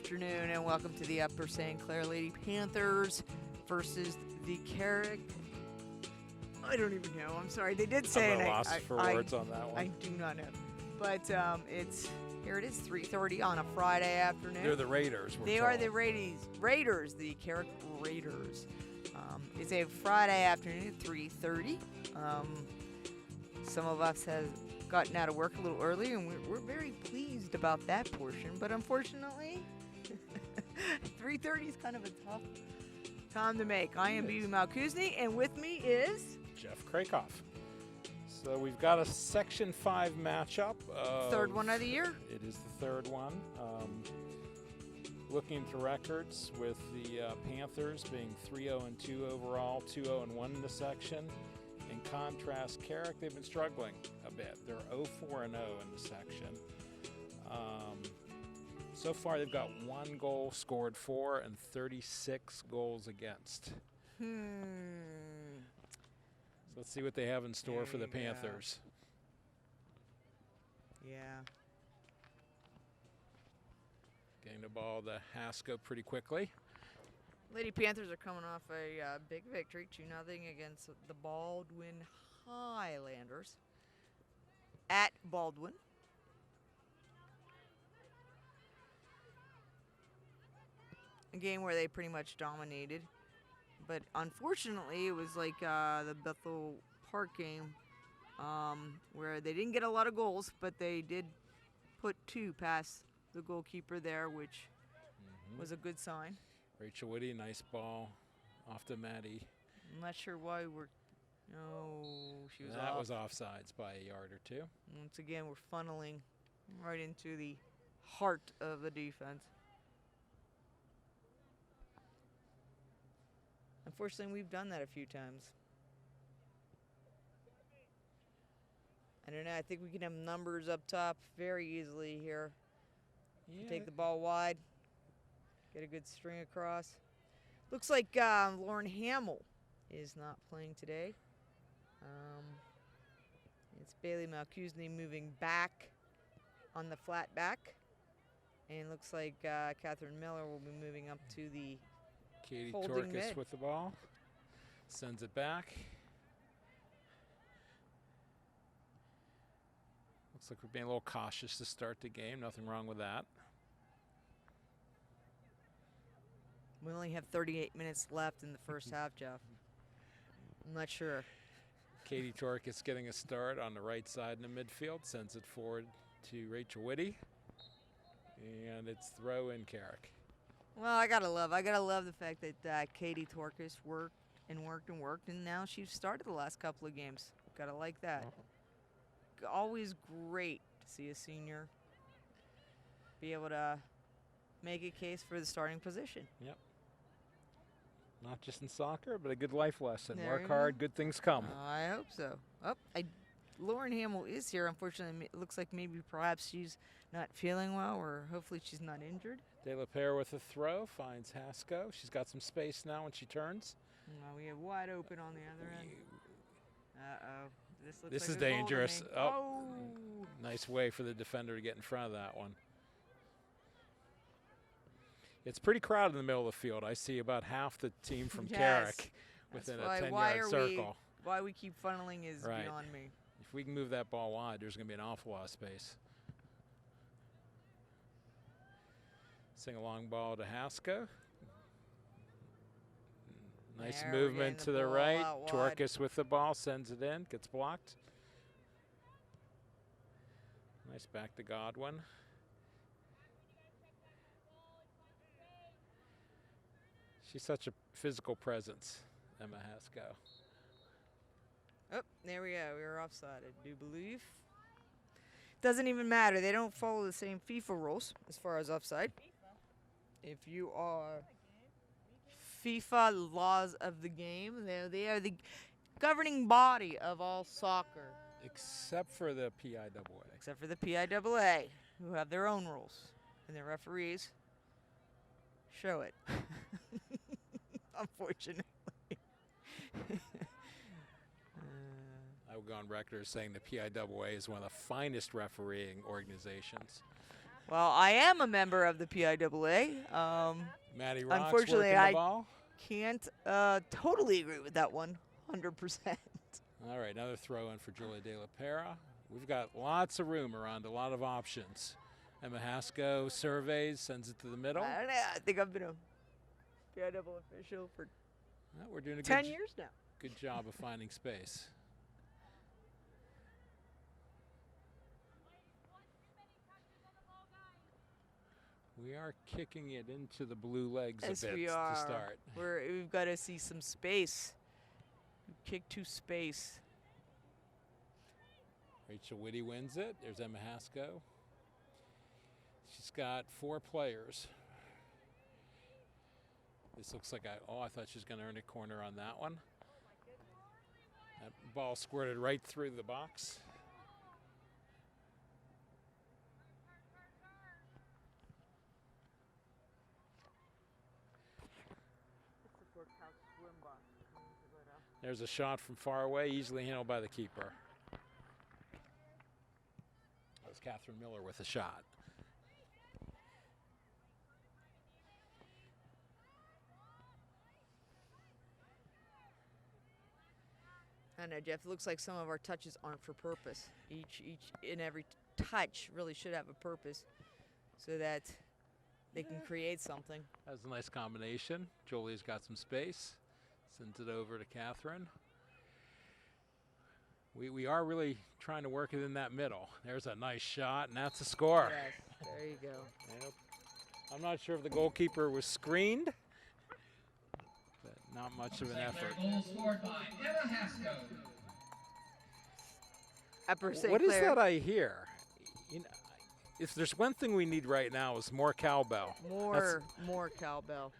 afternoon, and welcome to the Upper St. Clair Lady Panthers versus the Carrick. I don't even know. I'm sorry. They did say, I'm at a loss for words on that one. I do not know. But it's here. It is 3:30 on a Friday afternoon. They're the Raiders. They are the Raiders, the Carrick Raiders. It's a Friday afternoon at 3:30. Some of us have gotten out of work a little early, and we're very pleased about that portion. But unfortunately, 3:30 is kind of a tough time to make. I am Bibi Malkuzny, and with me is Jeff Krakoff. So we've got a Section 5 matchup. Third one of the year. It is the third one. Looking at the records with the Panthers being 3-0-2 overall, 2-0-1 in the section. In contrast, Carrick, they've been struggling a bit. They're 0-4-0 in the section. So far, they've got 1 goal scored for and 36 goals against. So let's see what they have in store for the Panthers. Yeah. Getting the ball to Haskell pretty quickly. Lady Panthers are coming off a big victory, 2-0 against the Baldwin Highlanders at Baldwin. A game where they pretty much dominated. But unfortunately, it was like the Bethel Park game where they didn't get a lot of goals, but they did put 2 past the goalkeeper there, which was a good sign. Rachel Whitty, nice ball off to Maddie. I'm not sure why we're... No, she was off. That was offsides by a yard or 2. Once again, we're funneling right into the heart of the defense. Unfortunately, we've done that a few times. I don't know. I think we can have numbers up top very easily here. Yeah. Take the ball wide. Get a good string across. Looks like Lauren Hamill is not playing today. It's Bailey Malkuzny moving back on the flat back. And looks like Catherine Miller will be moving up to the Katie holding Torkus mid. with the ball. Sends it back. Looks like we're being a little cautious to start the game. Nothing wrong with that. We only have 38 minutes left in the first half, Jeff. I'm not sure. Katie Torkus getting a start on the right side in the midfield. Sends it forward to Rachel Whitty. And it's throw in Carrick. Well, I gotta love the fact that Katie Torkus worked, and now she's started the last couple of games. Gotta like that. Always great to see a senior be able to make a case for the starting position. Yep. Not just in soccer, but a good life lesson. There Work hard, good things come. I hope so. Lauren Hamill is here. Unfortunately, it looks like maybe perhaps she's not feeling well, or hopefully she's not injured. De La Pere with a throw, finds Haskell. She's got some space now when she turns. We have wide open on the other end. Uh-oh. This looks This like is a goal to dangerous. me. Oh, nice way for the defender to get in front of that one. It's pretty crowded in the middle of the field. I see about half the team from Carrick within a 10-yard circle. Why we keep funneling is beyond me. If we can move that ball wide, there's going to be an awful lot of space. Sing a long ball to Haskell. Nice movement to the right. Torkus with the ball, sends it in, gets blocked. Nice back to Godwin. She's such a physical presence, Emma Haskell. Oh, there we go. We were offside, I do believe. Doesn't even matter. They don't follow the same FIFA rules as far as offside. If you are FIFA laws of the game, they are the governing body of all soccer. Except for the PIAA. Except for the PIAA, who have their own rules. And their referees show it. Unfortunately. I will go on record as saying the PIAA is one of the finest refereeing organizations. Well, I am a member of the PIAA. Matty Rock's Unfortunately, working the I ball. can't totally agree with that one, 100%. All right, another throw in for Julia De La Pera. We've got lots of room around, a lot of options. Emma Haskell surveys, sends it to the middle. I don't know. I think I've been a PIAA official for Well, we're doing a 10 years now. good job of finding space. We are kicking it into the blue legs Yes, a bit we to are. start. We've got to see some space. Kick to space. Rachel Whitty wins it. There's Emma Haskell. She's got 4 players. This looks like I thought she was going to earn a corner on that one. That ball squirted right through the box. There's a shot from far away, easily handled by the keeper. That was Catherine Miller with a shot. I know, Jeff. It looks like some of our touches aren't for purpose. Each and every touch really should have a purpose, so that they can create something. That was a nice combination. Jolie's got some space. Sends it over to Catherine. We are really trying to work it in that middle. There's a nice shot, and that's a score. Yes, there you go. Yep. I'm not sure if the goalkeeper was screened, but not much of an effort. Goal scored by Emma Haskell. Upper St. What is Clair. that I hear? You know, if there's one thing we need right now is more cowbell. More cowbell.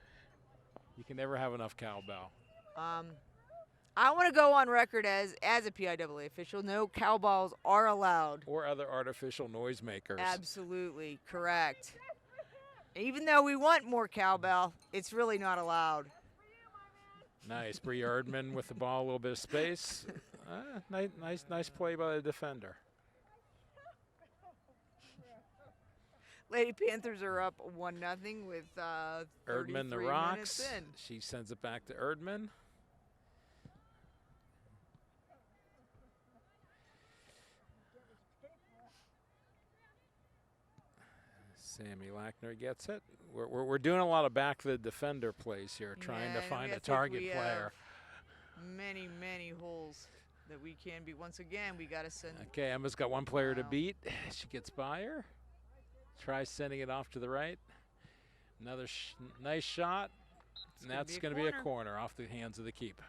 You can never have enough cowbell. I want to go on record as a PIAA official. No cowbells are allowed. Or other artificial noisemakers. Absolutely correct. Even though we want more cowbell, it's really not allowed. Nice. Bree Erdman with the ball, a little bit of space. Nice play by the defender. Lady Panthers are up 1-0 with 33 Erdman the minutes rocks. in. She sends it back to Erdman. Sammy Lackner gets it. We're doing a lot of back to the defender plays here, trying to find a target player. Many holes that we can be. Once again, we got to send. Okay, Emma's got one player to beat. She gets by her. Tries sending it off to the right. Another nice shot. And that's going to be a corner off the hands of the keep.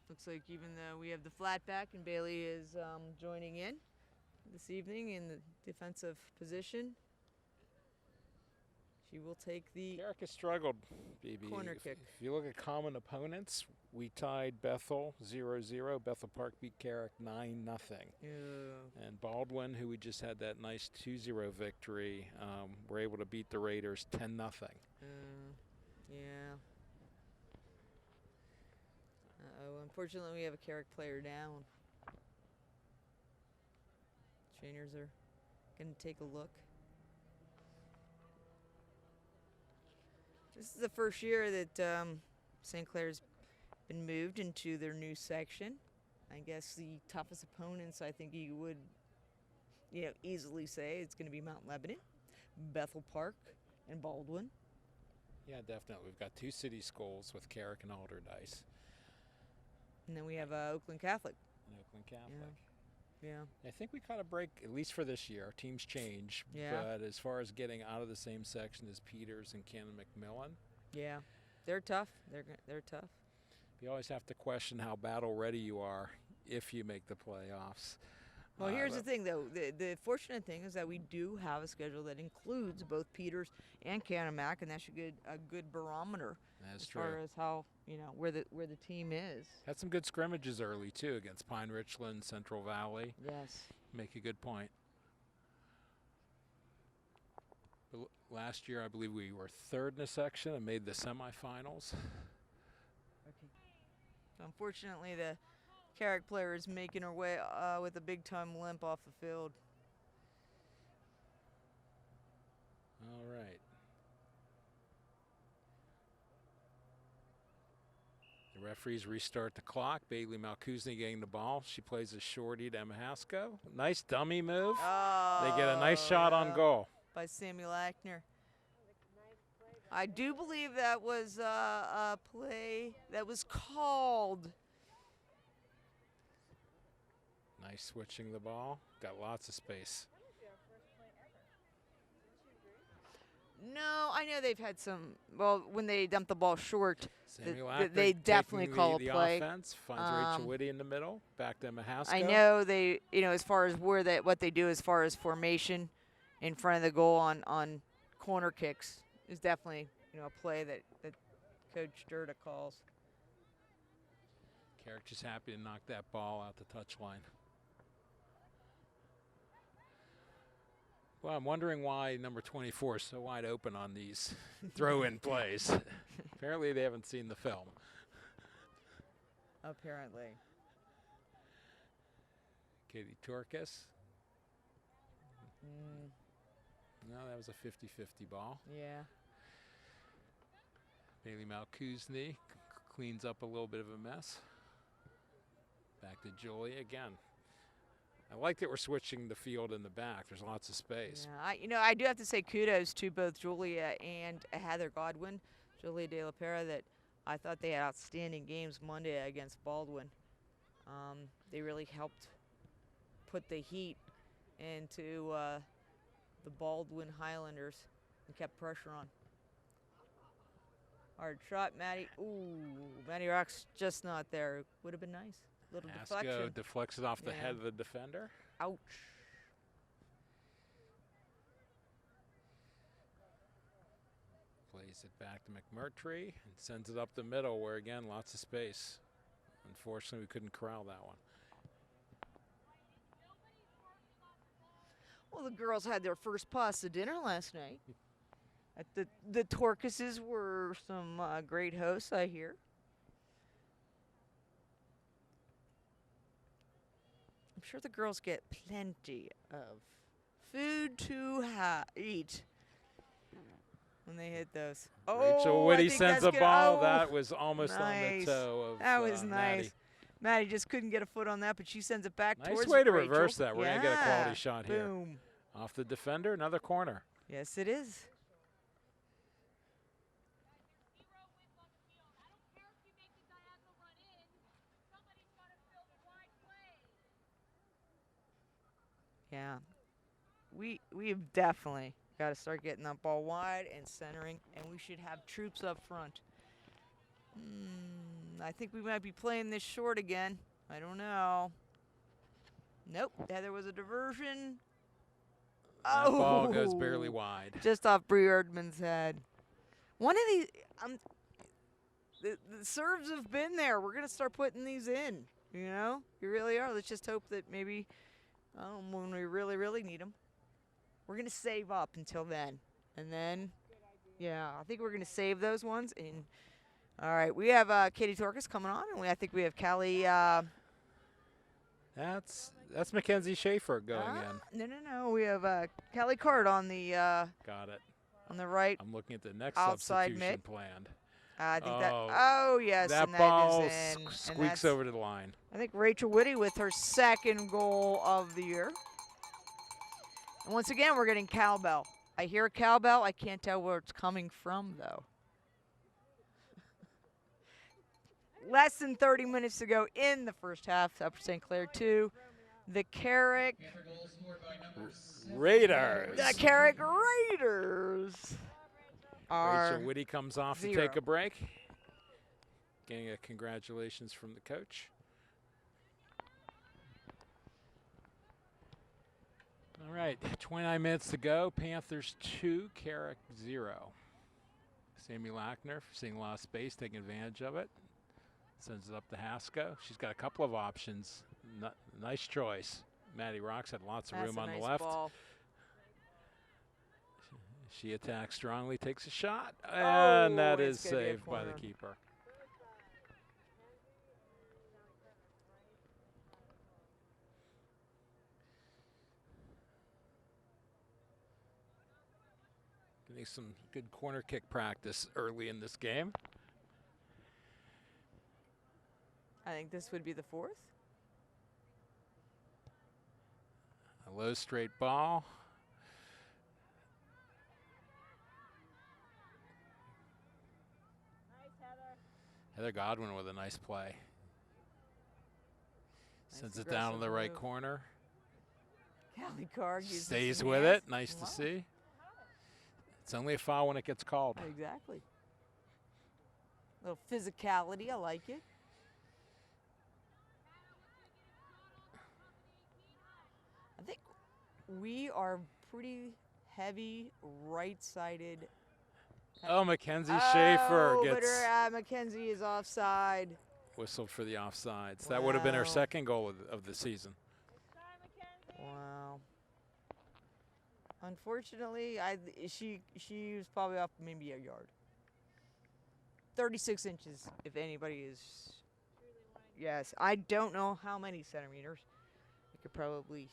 Looks like even though we have the flat back and Bailey is joining in this evening in the defensive position, she will take the Carrick has struggled, BB. corner kick. If you look at common opponents, we tied Bethel 0-0. Bethel Park beat Carrick 9-0. And Baldwin, who we just had that nice 2-0 victory, were able to beat the Raiders 10-0. Yeah. Unfortunately, we have a Carrick player down. Trainers are going to take a look. This is the first year that St. Clair's been moved into their new section. I guess the toughest opponents, I think you would easily say, it's going to be Mount Lebanon, Bethel Park, and Baldwin. Yeah, definitely. We've got 2 city schools with Carrick and Alderdice. And then we have Oakland Catholic. And Oakland Catholic. Yeah. I think we caught a break, at least for this year. Teams change. Yeah. But as far as getting out of the same section as Peters and Cannon McMillan. Yeah. They're tough. They're tough. You always have to question how battle ready you are if you make the playoffs. Well, here's the thing, though. The fortunate thing is that we do have a schedule that includes both Peters and Canamac, and that should get a good barometer That's as true. far as how where the team is. Had some good scrimmages early too against Pine Richland, Central Valley. Yes. Make a good point. But last year, I believe we were 3rd in a section and made the semifinals. Okay. So unfortunately, the Carrick player is making her way with a big time limp off the field. All right. The referees restart the clock. Bailey Malkuzny getting the ball. She plays a shorty to Emma Haskell. Nice dummy move. They get a nice shot on goal. By Samuel Ackner. I do believe that was a play that was called. Nice switching the ball. Got lots of space. No, I know they've had some. Well, when they dump the ball short, They definitely call a play. Offense finds Rachel Whitty in the middle. Back to Emma Haskell. I know they, as far as what they do as far as formation in front of the goal on corner kicks is definitely a play that Coach Durda calls. Carrick just happy to knock that ball out the touchline. Well, I'm wondering why number 24 is so wide open on these throw-in plays. Apparently, they haven't seen the film. Apparently. Katie Torkis. No, that was a 50-50 ball. Yeah. Bailey Malkuzny cleans up a little bit of a mess. Back to Julia again. I like that we're switching the field in the back. There's lots of space. Yeah, I do have to say kudos to both Julia and Heather Godwin, Julia De La Pera, that I thought they had outstanding games Monday against Baldwin. They really helped put the heat into the Baldwin Highlanders and kept pressure on. Hard shot, Maddie. Ooh, Maddie Rock's just not there. Would have been nice. Little deflection. Deflects it off the head of the defender. Ouch. Plays it back to McMurtry and sends it up the middle where, again, lots of space. Unfortunately, we couldn't corral that one. Well, the girls had their first pasta dinner last night. At the Torkises were some great hosts, I hear. I'm sure the girls get plenty of food to eat when they hit those. Rachel Whitty sends a ball. That was almost on the toe of That was nice. Maddie. Maddie just couldn't get a foot on that, but she sends it back towards Nice way to Rachel. reverse that. We're going to get a quality shot here. Boom. Off the defender, another corner. Yes, it is. Yeah, we've definitely got to start getting that ball wide and centering, and we should have troops up front. I think we might be playing this short again. I don't know. Nope, there was a diversion. That ball goes barely wide. Just off Bree Erdman's head. One of these, the serves have been there. We're going to start putting these in, you really are. Let's just hope that maybe when we really, really need them. We're going to save up until then. And then, I think we're going to save those ones. And all right, we have Katie Torkis coming on, and I think we have Callie. That's Mackenzie Schaefer going in. No. We have Callie Card on the. Got it. On the right. I'm looking at the next outside substitution mid. planned. I think that. Oh yes, that and ball that is in. squeaks over to the line. I think Rachel Whitty with her second goal of the year. And once again, we're getting cowbell. I hear cowbell. I can't tell where it's coming from though. Less than 30 minutes to go in the first half. Upper St. Clair 2. The Carrick Raiders. The Carrick Raiders. Rachel Whitty comes off 0. to take a break. Getting a congratulations from the coach. All right, 29 minutes to go. Panthers 2, Carrick 0. Sammy Lackner seeing a lot of space, taking advantage of it. Sends it up to Haskell. She's got a couple of options. Nice choice. Maddie Rocks had lots of room on the left. Ball. She attacks strongly, takes a shot, and that is saved by the keeper. getting some good corner kick practice early in this game. I think this would be the fourth. A low straight ball. Heather Godwin with a nice play. Sends it down to the right corner. Callie Carrick stays with it. Nice to see. It's only a foul when it gets called. Exactly. A little physicality. I like it. I think we are pretty heavy right-sided. Oh, Mackenzie Schaefer gets but Mackenzie is offside. whistled for the offsides. That would have been her second goal of the season. Wow. Unfortunately, she was probably off maybe a yard. 36 inches, if anybody is. Yes, I don't know how many centimeters. I could probably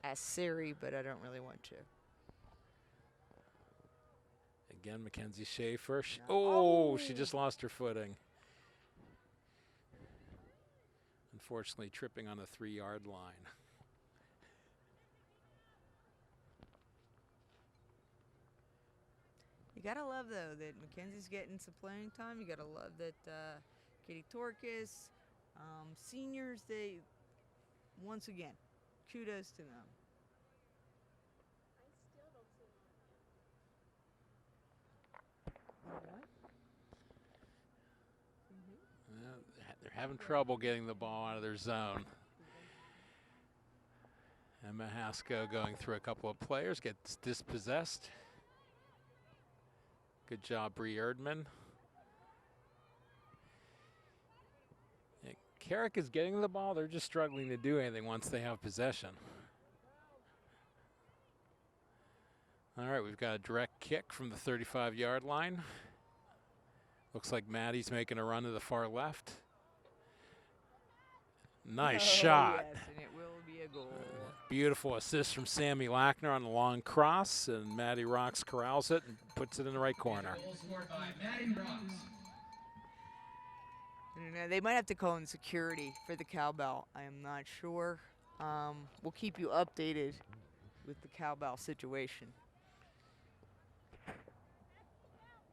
ask Siri, but I don't really want to. Again, Mackenzie Schaefer. She just lost her footing. Unfortunately, tripping on the 3-yard line. You gotta love, though, that Mackenzie's getting some playing time. You gotta love that Katie Torkis, seniors, they, once again, kudos to them. They're having trouble getting the ball out of their zone. Emma Haskell going through a couple of players, gets dispossessed. Good job, Bree Erdman. Yeah, Carrick is getting the ball. They're just struggling to do anything once they have possession. All right, we've got a direct kick from the 35-yard line. Looks like Maddie's making a run to the far left. Nice shot. Yes, and it will be a goal. Beautiful assist from Sammy Lackner on the long cross, and Maddie Rocks corrals it and puts it in the right corner. Goal scored by Maddie Rocks. They might have to call in security for the cowbell. I am not sure. We'll keep you updated with the cowbell situation.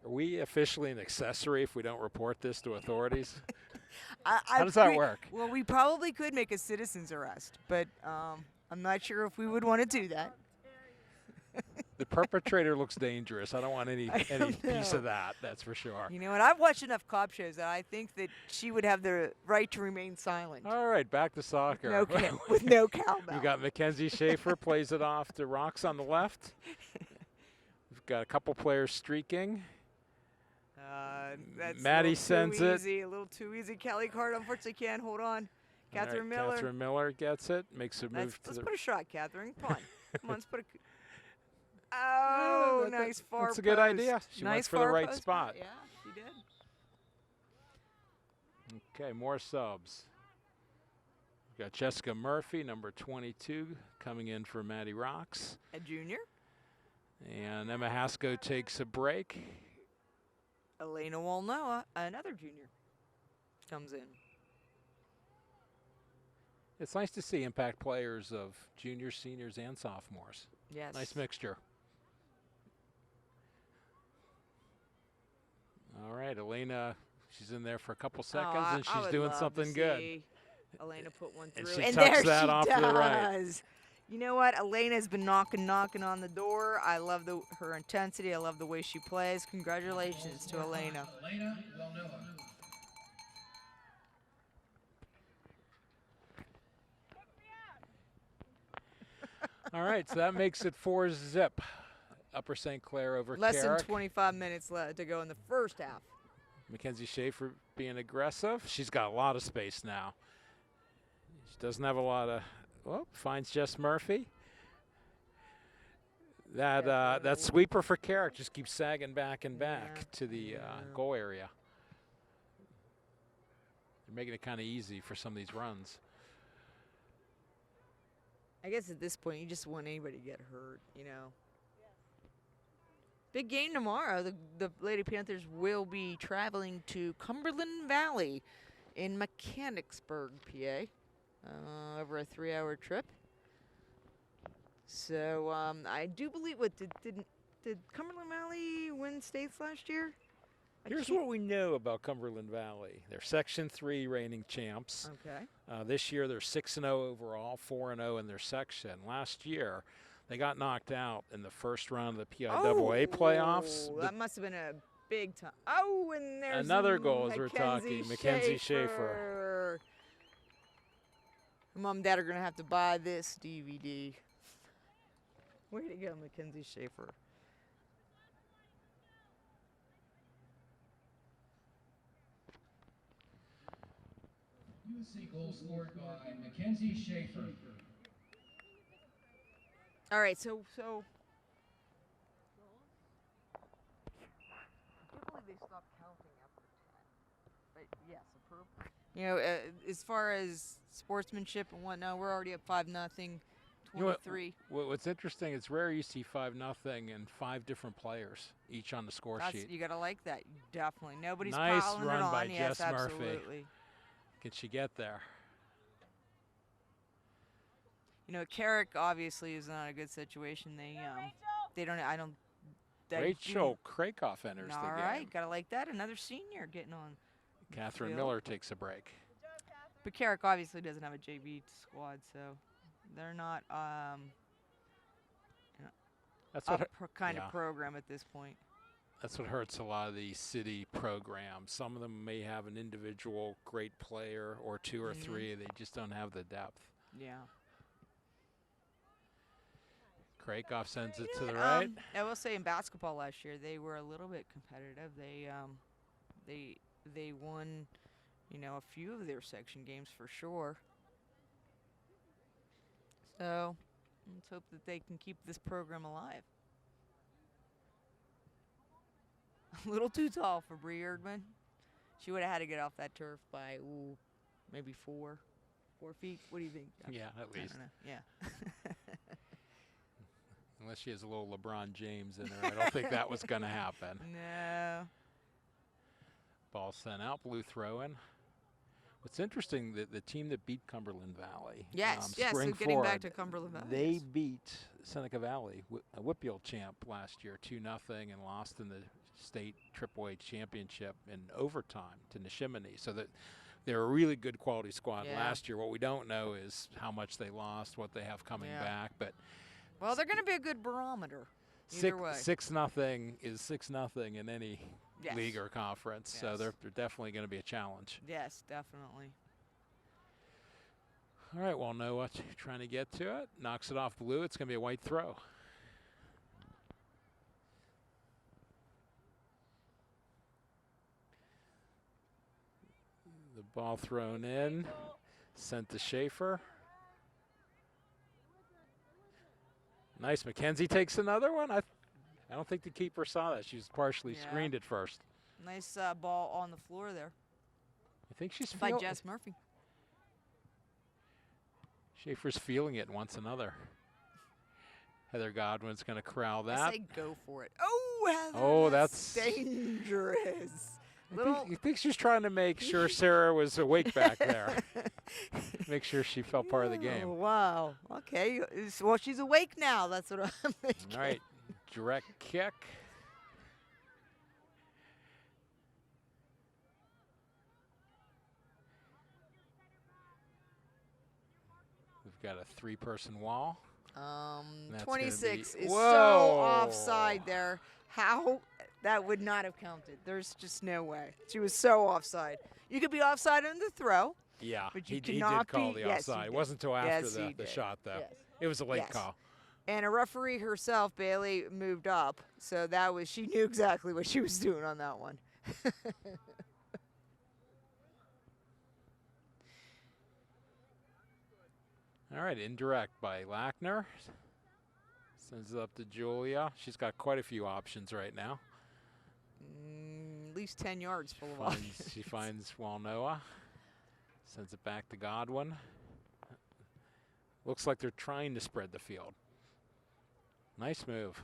Are we officially an accessory if we don't report this to authorities? How does that work? Well, we probably could make a citizen's arrest, but I'm not sure if we would want to do that. The perpetrator looks dangerous. I don't want any don't piece know. of that, that's for sure. You know what? I've watched enough cop shows that I think that she would have the right to remain silent. All right, back to soccer. With no cowbell. You got Mackenzie Schaefer plays it off to Rocks on the left. We've got a couple players streaking. That's Maddie a sends little it. too easy, a little too easy. Kelly Card unfortunately can't hold on. All right, Catherine Miller. Catherine Miller gets it, makes a move to Let's the. put a shot, Catherine. Come on. Come on, let's put a. Oh, nice far That's a good post. idea. She went Nice for the far right post. spot. Yeah, she did. Okay, more subs. We've got Jessica Murphy, number 22, coming in for Maddie Rocks. A junior. And Emma Haskell takes a break. Elena Walnoa, another junior, comes in. It's nice to see impact players of juniors, seniors, and sophomores. Yes. Nice mixture. All right, Elena, she's in there for a couple seconds, and I she's would doing love something to good. see Elena put one And through, she and tucks there that she off does. to the right. You know what? Elena's been knocking on the door. I love her intensity. I love the way she plays. Congratulations to Elena. Elena Wilnova. All right, so that makes it 4-0. Upper St. Clair over Less Carrick. than 25 minutes left to go in the first half. Mackenzie Schaefer being aggressive. She's got a lot of space now. She doesn't have a lot of. Well, finds Jess Murphy. That sweeper for Carrick just keeps sagging back and back to the goal area. They're making it kind of easy for some of these runs. I guess at this point, you just want anybody to get hurt, you know. Big game tomorrow. The Lady Panthers will be traveling to Cumberland Valley in Mechanicsburg, PA, over a 3-hour trip. So I do believe did Cumberland Valley win states last year? Here's what we know about Cumberland Valley. They're Section 3 reigning champs. Okay. This year they're 6-0 overall, 4-0 in their section. Last year they got knocked out in the first round of the PIAA playoffs. That must have been a big time. Oh, and there's another goal as we're talking. Mackenzie Schaefer. Mom and Dad are going to have to buy this DVD. Way to go, Mackenzie Schaefer. UC goal scored by Mackenzie Schaefer. All right, so I can't believe they stopped counting after 10. But yes, approved. You know, as far as sportsmanship and whatnot, we're already up 5-0, 23. What's interesting, it's rare you see 5-0 and 5 different players, each on the score sheet. You got to like that, definitely. Nobody's nice piling run it on. by Yes, Jess Murphy. absolutely. Can she get there? You know, Carrick obviously is not a good situation. They don't. I don't. Rachel Krakoff enters the game. All right, gotta like that. Another senior getting on. Catherine field. Miller takes a break. But Carrick obviously doesn't have a JV squad, so they're not That's what kind of program at this point. That's what hurts a lot of the city programs. Some of them may have an individual great player or 2 or 3. They just don't have the depth. Yeah. Krakoff sends it to the right. I will say in basketball last year they were a little bit competitive. They won, you know, a few of their section games for sure. So let's hope that they can keep this program alive. A little too tall for Bree Erdman. She would have had to get off that turf by maybe 4 feet. What do you think, Josh? Yeah, at least. I don't know. Yeah. Unless she has a little LeBron James in her, I don't think that was going to happen. No. Ball sent out, blue throw in. What's interesting, the team that beat Cumberland Valley. Yes, so getting back to Cumberland Valley. They beat Seneca Valley, a Whitfield champ last year, 2-0, and lost in the state AAA championship in overtime to Neshimony. So that they're a really good quality squad last year. What we don't know is how much they lost, what they have coming back. But well, they're going to be a good barometer. Either way. 6-0 is 6-0 in any league or conference, so they're definitely going to be a challenge. Yes, definitely. All right, well, Noah trying to get to it. Knocks it off blue. It's going to be a white throw. The ball thrown in. Sent to Schaefer. Nice. Mackenzie takes another one. I don't think the keeper saw that. She was partially screened at first. Nice ball on the floor there. I think she's by Jess Murphy. Schaefer's feeling it and wants another. Heather Godwin's going to corral that. I say go for it. Oh, Heather, oh, that's dangerous. I think she's trying to make sure Sarah was awake back there. Make sure she felt part of the game. Wow. Okay. Well, she's awake now. That's what I'm thinking. All right. Direct kick. We've got a 3-person wall. 26 is Whoa. so offside there. How? That would not have counted. There's just no way. She was so offside. You could be offside on the throw. Yeah, but you he did cannot call be, the offside. It wasn't until after the shot, though. Yes. It was a late call. And a referee herself, Bailey, moved up. So she knew exactly what she was doing on that one. All right, indirect by Lackner. Sends it up to Julia. She's got quite a few options right now. At least 10 yards full of options. She finds Walnoa. Sends it back to Godwin. Looks like they're trying to spread the field. Nice move.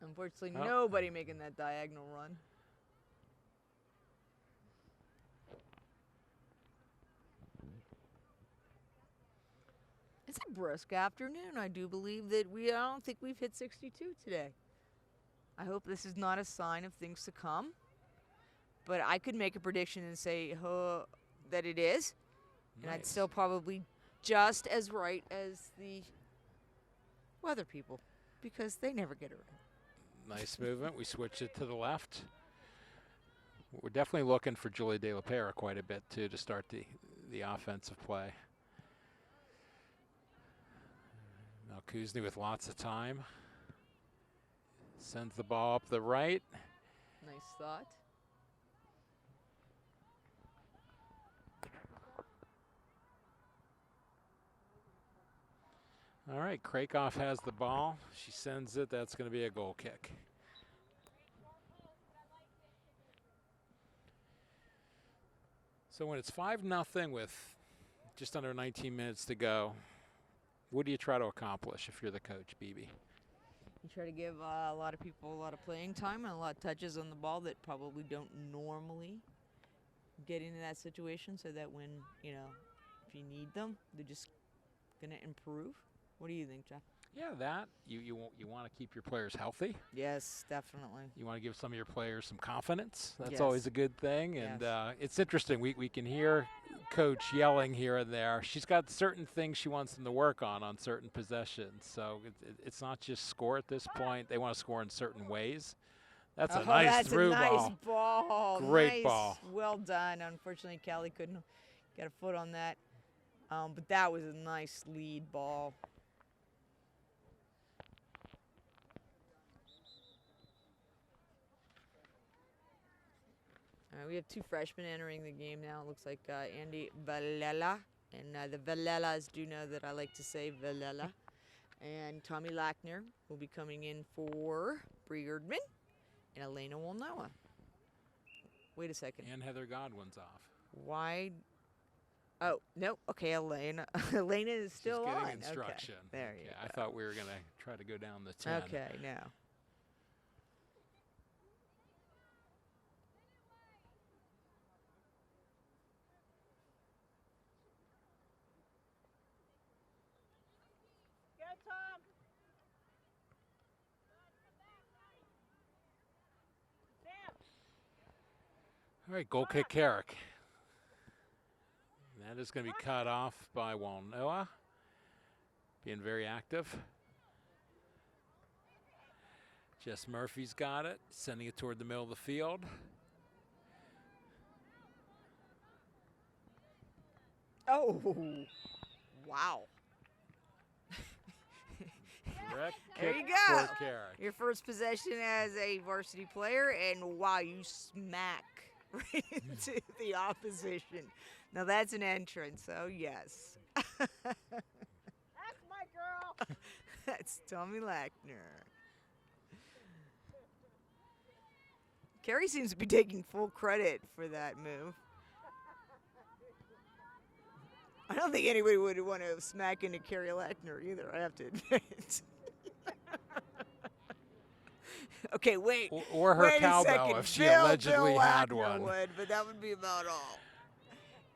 Unfortunately, Oh. nobody making that diagonal run. It's a brisk afternoon. I do believe that I don't think we've hit 62 today. I hope this is not a sign of things to come. But I could make a prediction and say that it is. And I'd Nice. still probably just as right as the weather people because they never get it right. Nice movement. We switch it to the left. We're definitely looking for Julie De La Pera quite a bit, too, to start the offensive play. Now Kuzney with lots of time. Sends the ball up the right. Nice thought. All right, Krakoff has the ball. She sends it. That's going to be a goal kick. So when it's 5-0 with just under 19 minutes to go, what do you try to accomplish if you're the coach, BB? You try to give a lot of people a lot of playing time and a lot of touches on the ball that probably don't normally get into that situation so that when, if you need them, they're just going to improve. What do you think, Jeff? Yeah, that. You want to keep your players healthy. Yes, definitely. You want to give some of your players some confidence. That's Yes. always a good thing. And Yes. it's interesting. We can hear Coach yelling here and there. She's got certain things she wants them to work on certain possessions. So it's not just score at this point. They want to score in certain ways. That's a nice through ball. ball. Nice ball. Great Nice. ball. Well done. Unfortunately, Callie couldn't get a foot on that. But that was a nice lead ball. We have two freshmen entering the game now. It looks like Andy Vallela. And the Vallelas do know that I like to say Vallela. And Tommy Lackner will be coming in for Bree Erdman and Elena Wolnoa. Wait a second. And Heather Godwin's off. Why? Oh, no. Okay, Elena. Elena is still She's on. getting instruction. Okay. There you go. I thought we were going to try to go down the 10. Okay, now. All right, goal kick Carrick. That is going to be cut off by Walnoa, being very active. Jess Murphy's got it, sending it toward the middle of the field. Oh, wow. Direct There kick you go. for Carrick. Your first possession as a varsity player, and wow, you smack right into the opposition. Now that's an entrance, oh yes. That's my girl. That's Tommy Lackner. Carrie seems to be taking full credit for that move. I don't think anybody would want to smack into Carrie Lackner either, I have to admit. Okay, wait. Or her wait a cowbell second. if she Bill allegedly had Lackner one. would, but that would be about all.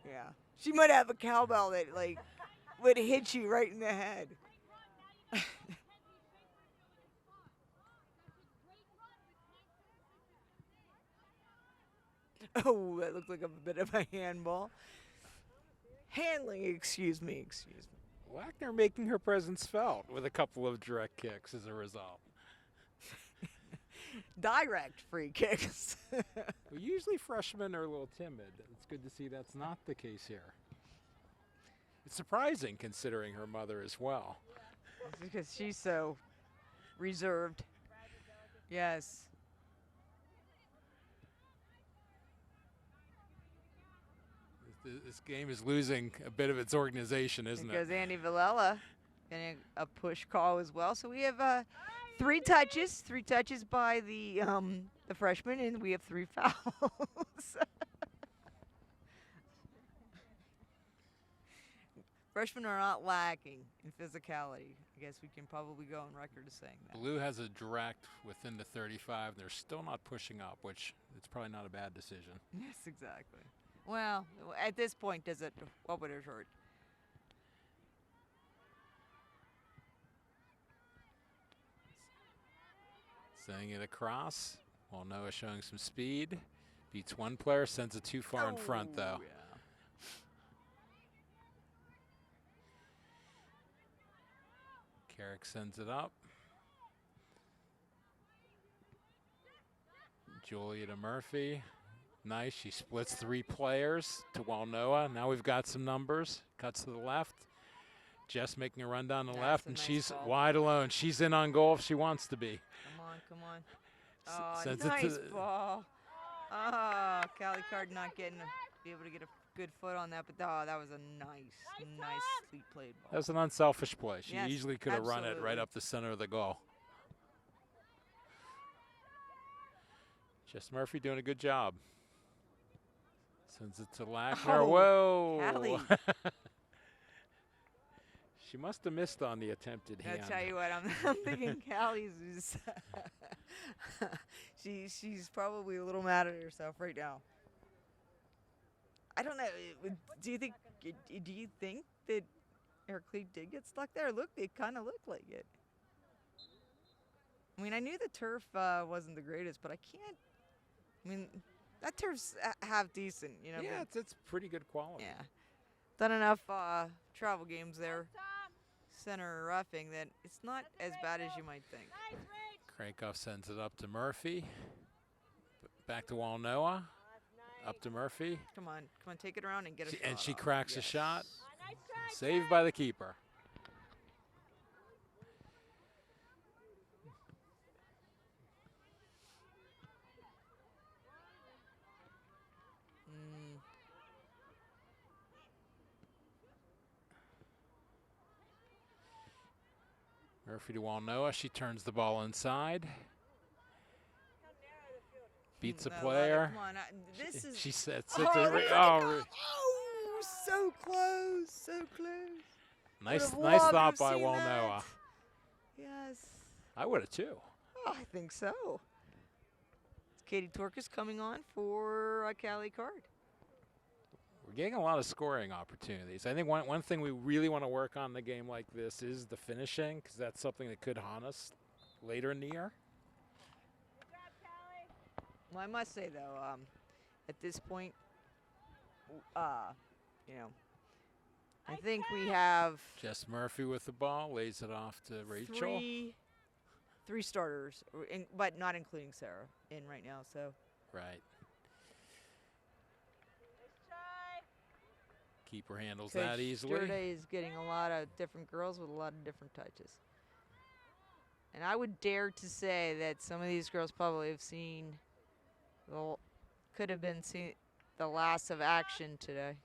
Yeah. She might have a cowbell that, would hit you right in the head. Oh, that looked like a bit of a handball. Handling, excuse me. Lackner making her presence felt with a couple of direct kicks as a result. Direct free kicks. Well, usually freshmen are a little timid. It's good to see that's not the case here. It's surprising considering her mother as well. Because she's so reserved. Yes. This game is losing a bit of its organization, isn't Because it? Andy Villela getting a push call as well. So we have 3 touches by the freshman, and we have 3 fouls. Freshmen are not lacking in physicality. I guess we can probably go on record as saying that. Blue has a direct within the 35. They're still not pushing up, which it's probably not a bad decision. Yes, exactly. Well, at this point, what would it hurt? Sending it across. Well, Noah showing some speed. Beats one player, sends it too far in front, though. Yeah. Carrick sends it up. Julia to Murphy. Nice. She splits 3 players to Walnoa. Now we've got some numbers. Cuts to the left. Jess making a run down the left, and nice she's ball. wide alone. She's in on goal if she wants to be. Come on. Oh, Sends it nice to ball. Oh, Callie Card not be able to get a good foot on that, but that was a nice, sweet played ball. That was an unselfish play. She Yes, easily could have run it right absolutely. up the center of the goal. Jess Murphy doing a good job. Sends it to Lackner. Oh, Whoa! Callie. She must have missed on the attempted hand. I'll tell you what, I'm thinking Callie's is she's probably a little mad at herself right now. I don't know. Do you think that her cleat did get stuck there? Look, it kind of looked like it. I mean, I knew the turf wasn't the greatest, but I can't. I mean, that turf's half decent, you know. Yeah, but it's pretty good quality. yeah, done enough travel games there, center roughing, that it's not as bad as you might think. Crankoff sends it up to Murphy. Back to Walnoa. Up to Murphy. Come on, take it around and get a shot. And she off. cracks a Yes. shot. Saved by the keeper. Murphy to Walnoa. She turns the ball inside. Beats a No, player. Come on, this is. She sets Oh, it to. look at the Oh, goal. Oh, so close, so close. nice Would've thought loved to by have seen Walnoa. that. Yes. I would have too. Oh, I think so. Katie Torkus coming on for a Cali card. We're getting a lot of scoring opportunities. I think one thing we really want to work on in a game like this is the finishing, because that's something that could haunt us later in the year. Well, I must say though, at this point, you know, I think we have Jess Murphy with the ball, lays it off to Rachel. three starters, but not including Sarah in right now. So Right. Keeper handles that easily. Sturday is getting a lot of different girls with a lot of different touches. And I would dare to say that some of these girls probably have seen, could have been seen the last of action today.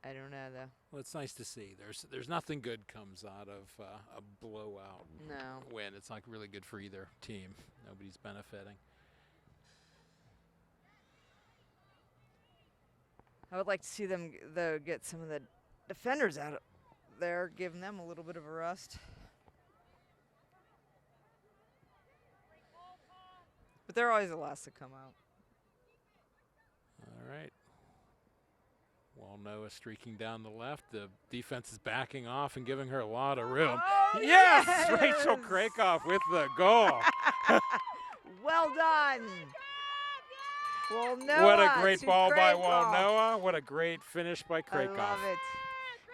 I don't know though. Well, it's nice to see. There's nothing good comes out of a blowout No. win. It's not really good for either team. Nobody's benefiting. I would like to see them get some of the defenders out of there, giving them a little bit of a rest. But they're always the last to come out. All right. Walnoa streaking down the left. The defense is backing off and giving her a lot of room. Oh, Yes! yes! Rachel Crakoff with the goal. Well done. Walnoa What a great to ball by Crakoff. Walnoa. What a great finish by I Crakoff. love it.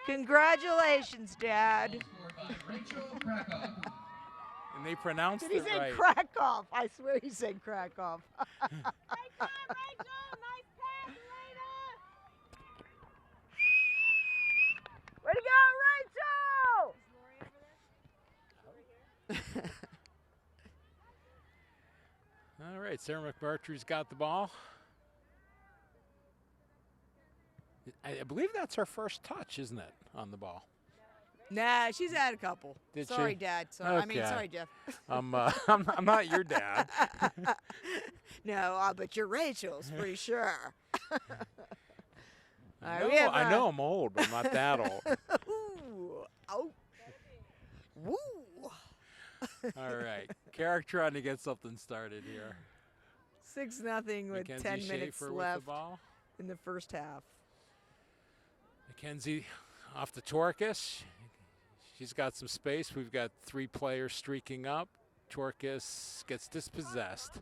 Congratulations, Dad. Scored by Rachel Krakow. And they pronounced Did he it say right. Krakoff? I swear he said Krakoff. Way to go, Rachel! All right, Sarah McMurtry's got the ball. I believe that's her first touch, isn't it, on the ball? Nah, she's had a couple. Did sorry, she? Dad. I mean, Okay. sorry, Jeff. I'm not your dad. No, but you're Rachel's, pretty sure. All right, we have, I know I'm old, but I'm not that old. Ooh, oh. Woo. All right. Carrick trying to get something started here. 6-0 with Mackenzie 10 minutes Schaefer with left the ball. in the first half. Mackenzie off to Torkus. She's got some space. We've got 3 players streaking up. Torkus gets dispossessed.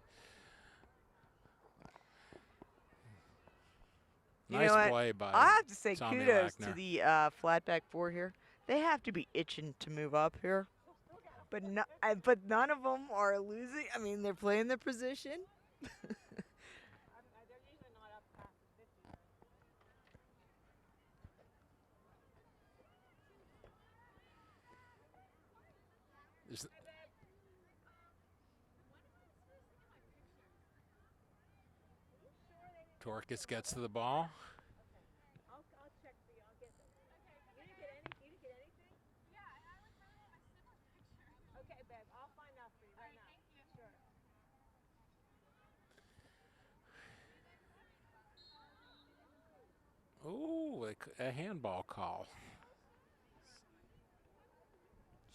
You Nice know what? play by I have to say Tommy kudos Lackner. to the flatback four here. They have to be itching to move up here. But none of them are losing. I mean, they're playing their position. There's- Torkus gets to the ball. I'll check for you. I'll get them. You didn't get any? You didn't get anything? Yeah, I looked earlier. My sibling picture. Okay, babe. I'll find out for you right now. Thank you. Sure. Ooh, a handball call.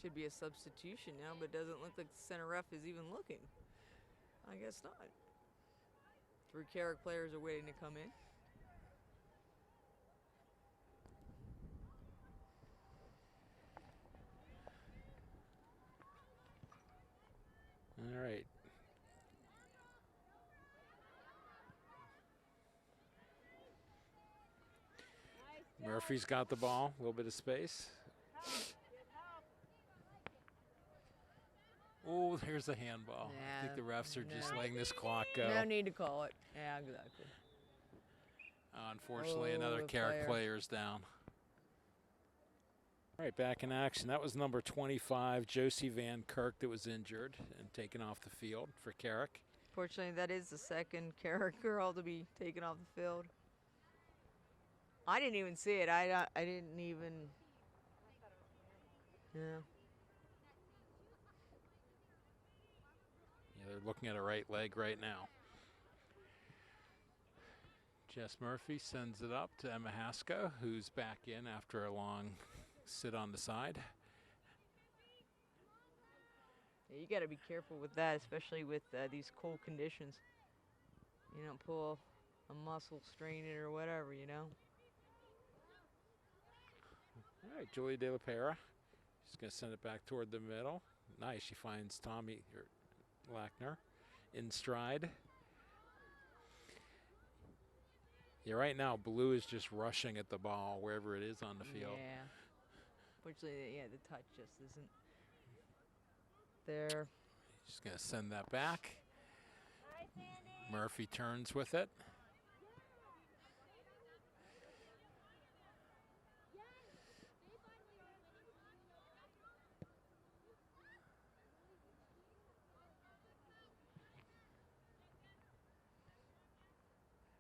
Should be a substitution now, but it doesn't look like the center ref is even looking. I guess not. 3 Carrick players are waiting to come in. All right. Murphy's got the ball, a little bit of space. Oh, there's a handball. I think the refs are just letting this clock go. No need to call it. Yeah, exactly. Unfortunately, Oh, another a Carrick player. player's down. All right, back in action. That was number 25, Josie Van Kirk, that was injured and taken off the field for Carrick. Fortunately, that is the second Carrick girl to be taken off the field. I didn't even see it. I didn't even. Yeah. Yeah, they're looking at her right leg right now. Jess Murphy sends it up to Emma Haskell, who's back in after a long sit on the side. Yeah, you got to be careful with that, especially with these cold conditions. You don't pull a muscle, strain it, or whatever, you know. All right, Julie De La Pera. She's going to send it back toward the middle. Nice. She finds Tommy Lackner in stride. Yeah, right now, Blue is just rushing at the ball wherever it is on the field. Yeah. Fortunately, yeah, the touch just isn't there. She's going to send that back. Murphy turns with it.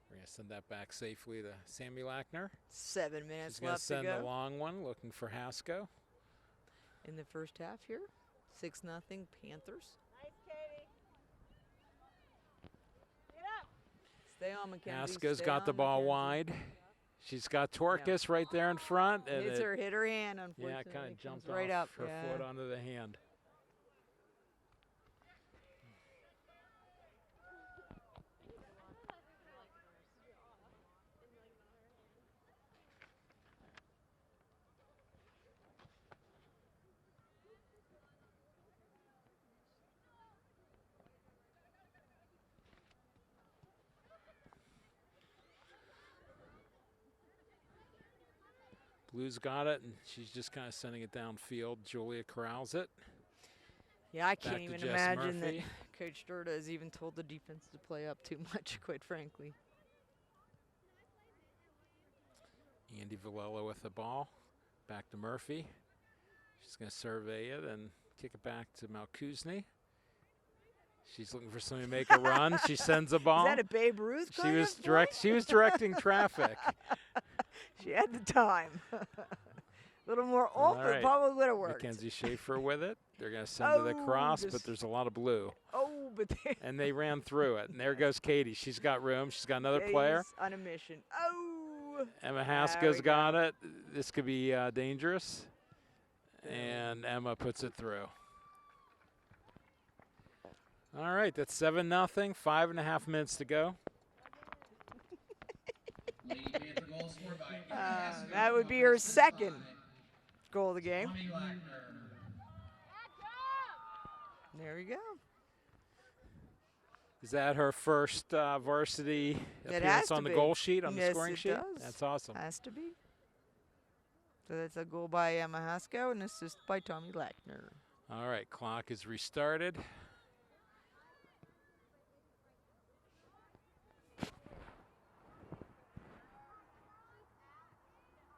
We're going to send that back safely to Sammy Lackner. 7 minutes She's going to left to send the go long one, looking for Haskell. in the first half here. 6-0 Panthers. Nice, Katie. Get up. Stay on, Mackenzie. Haskell's Stay got the on, ball Mackenzie. wide. She's got Torkus right there in front. And Hit it, her hand, yeah, unfortunately. it kind of Comes jumped right off up. her yeah. foot onto the hand. Blue's got it, and she's just kind of sending it downfield. Julia corrals it. Yeah, I Back can't to even Jess imagine that Murphy. Coach Sturda has even told the defense to play up too much, quite frankly. Andy Villela with the ball. Back to Murphy. She's going to survey it and kick it back to Malkuzny. She's looking for somebody to make a run. She sends a ball. Is that a Babe Ruth She kind was of play? She was directing traffic. She had the time. A little more All oomph, right. it probably would have worked. Mackenzie Schaefer with it. They're going to send it across, but just- there's a lot of blue. Oh, but And they ran through it. And there goes Katie. She's got room. She's got another player. on a mission. Oh, Emma There Haskell's we got go. it. This could be dangerous. And Emma puts it through. All right, that's 7-0. 5.5 minutes to go. Lady Panther goal scored by Emma Haskell. That would be her second goal of the game. Tommy Lackner. There we go. Is that her first varsity It appearance has on to the be. goal sheet, on the Yes, scoring it sheet? does. That's awesome. Has to be. So that's a goal by Emma Haskell and assist by Tommy Lackner. All right, clock is restarted.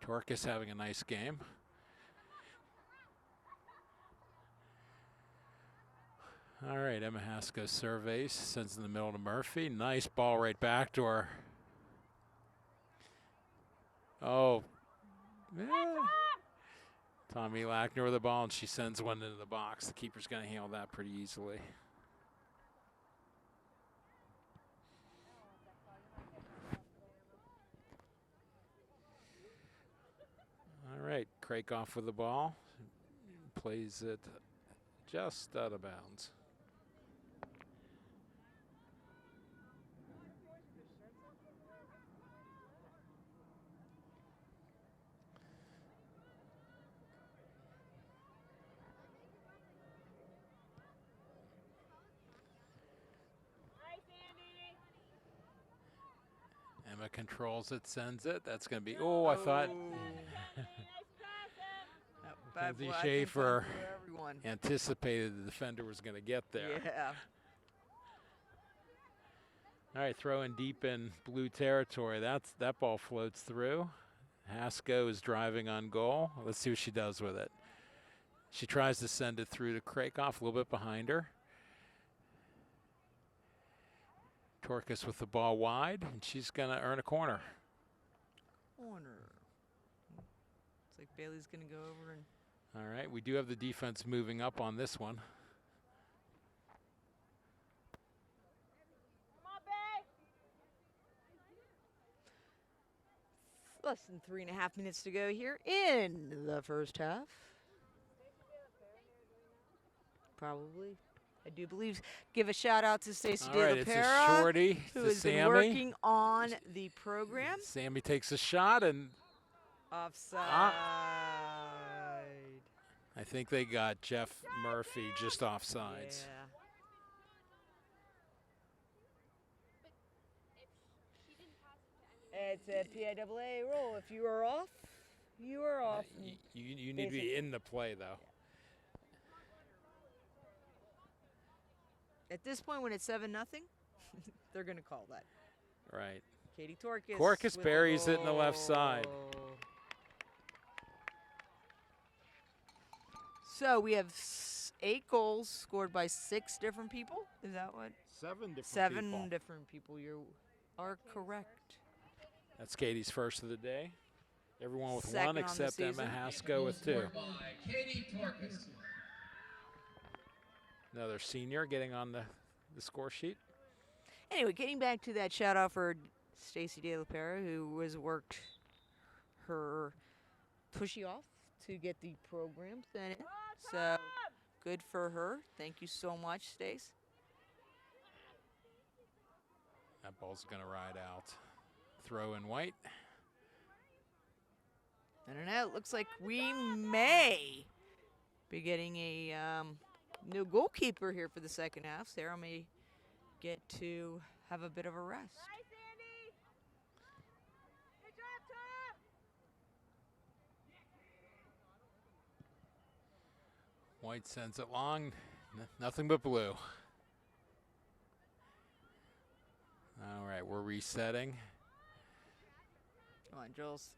Torkus having a nice game. All right, Emma Haskell surveys, sends in the middle to Murphy. Nice ball right back to her. Oh, yeah. Tommy Lackner with the ball, and she sends one into the box. The keeper's going to handle that pretty easily. All right, Carrick off with the ball. Plays it just out of bounds. Emma controls it, sends it. That's going to be, oh, I thought Bad Mackenzie boy, I think Schaefer fun for everyone. anticipated the defender was going to get there. Yeah. All right, throwing deep in blue territory. That ball floats through. Haskell is driving on goal. Let's see what she does with it. She tries to send it through to Krakoff, a little bit behind her. Torkus with the ball wide, and she's going to earn a corner. Corner. It's like Bailey's going to go over and. All right, we do have the defense moving up on this one. Less than 3.5 minutes to go here in the first half. Probably. I do believe. Give a shout out to Stacey All right, De it's a La shorty who to has been Sammy. working on the program. Sammy takes a shot, and Offside. I think they got Jeff Murphy just offsides. Yeah. It's a PIAA rule. If you are off, you are off. You need to be in the play, though. At this point, when it's 7-0, they're going to call that. Right. Katie Torkus. Torkus with the buries it in the left side. goal. So we have 8 goals scored by 6 different people. Is that what? 7 different people. You are correct. That's Katie's first of the day. Everyone with Second one on the except Emma season. Haskell with 2. Scored by Katie Torkus. Another senior getting on the score sheet. Anyway, getting back to that shout out for Stacey De La Pera, who has worked her tushy off to get the program sent in. So good for her. Thank you so much, Stace. That ball's going to ride out. Throw in white. I don't know. It looks like we may be getting a new goalkeeper here for the second half. Sarah may get to have a bit of a rest. Nice, Andy. Good job, Tom. White sends it long. Nothing but blue. All right, we're resetting. Come on, Jules.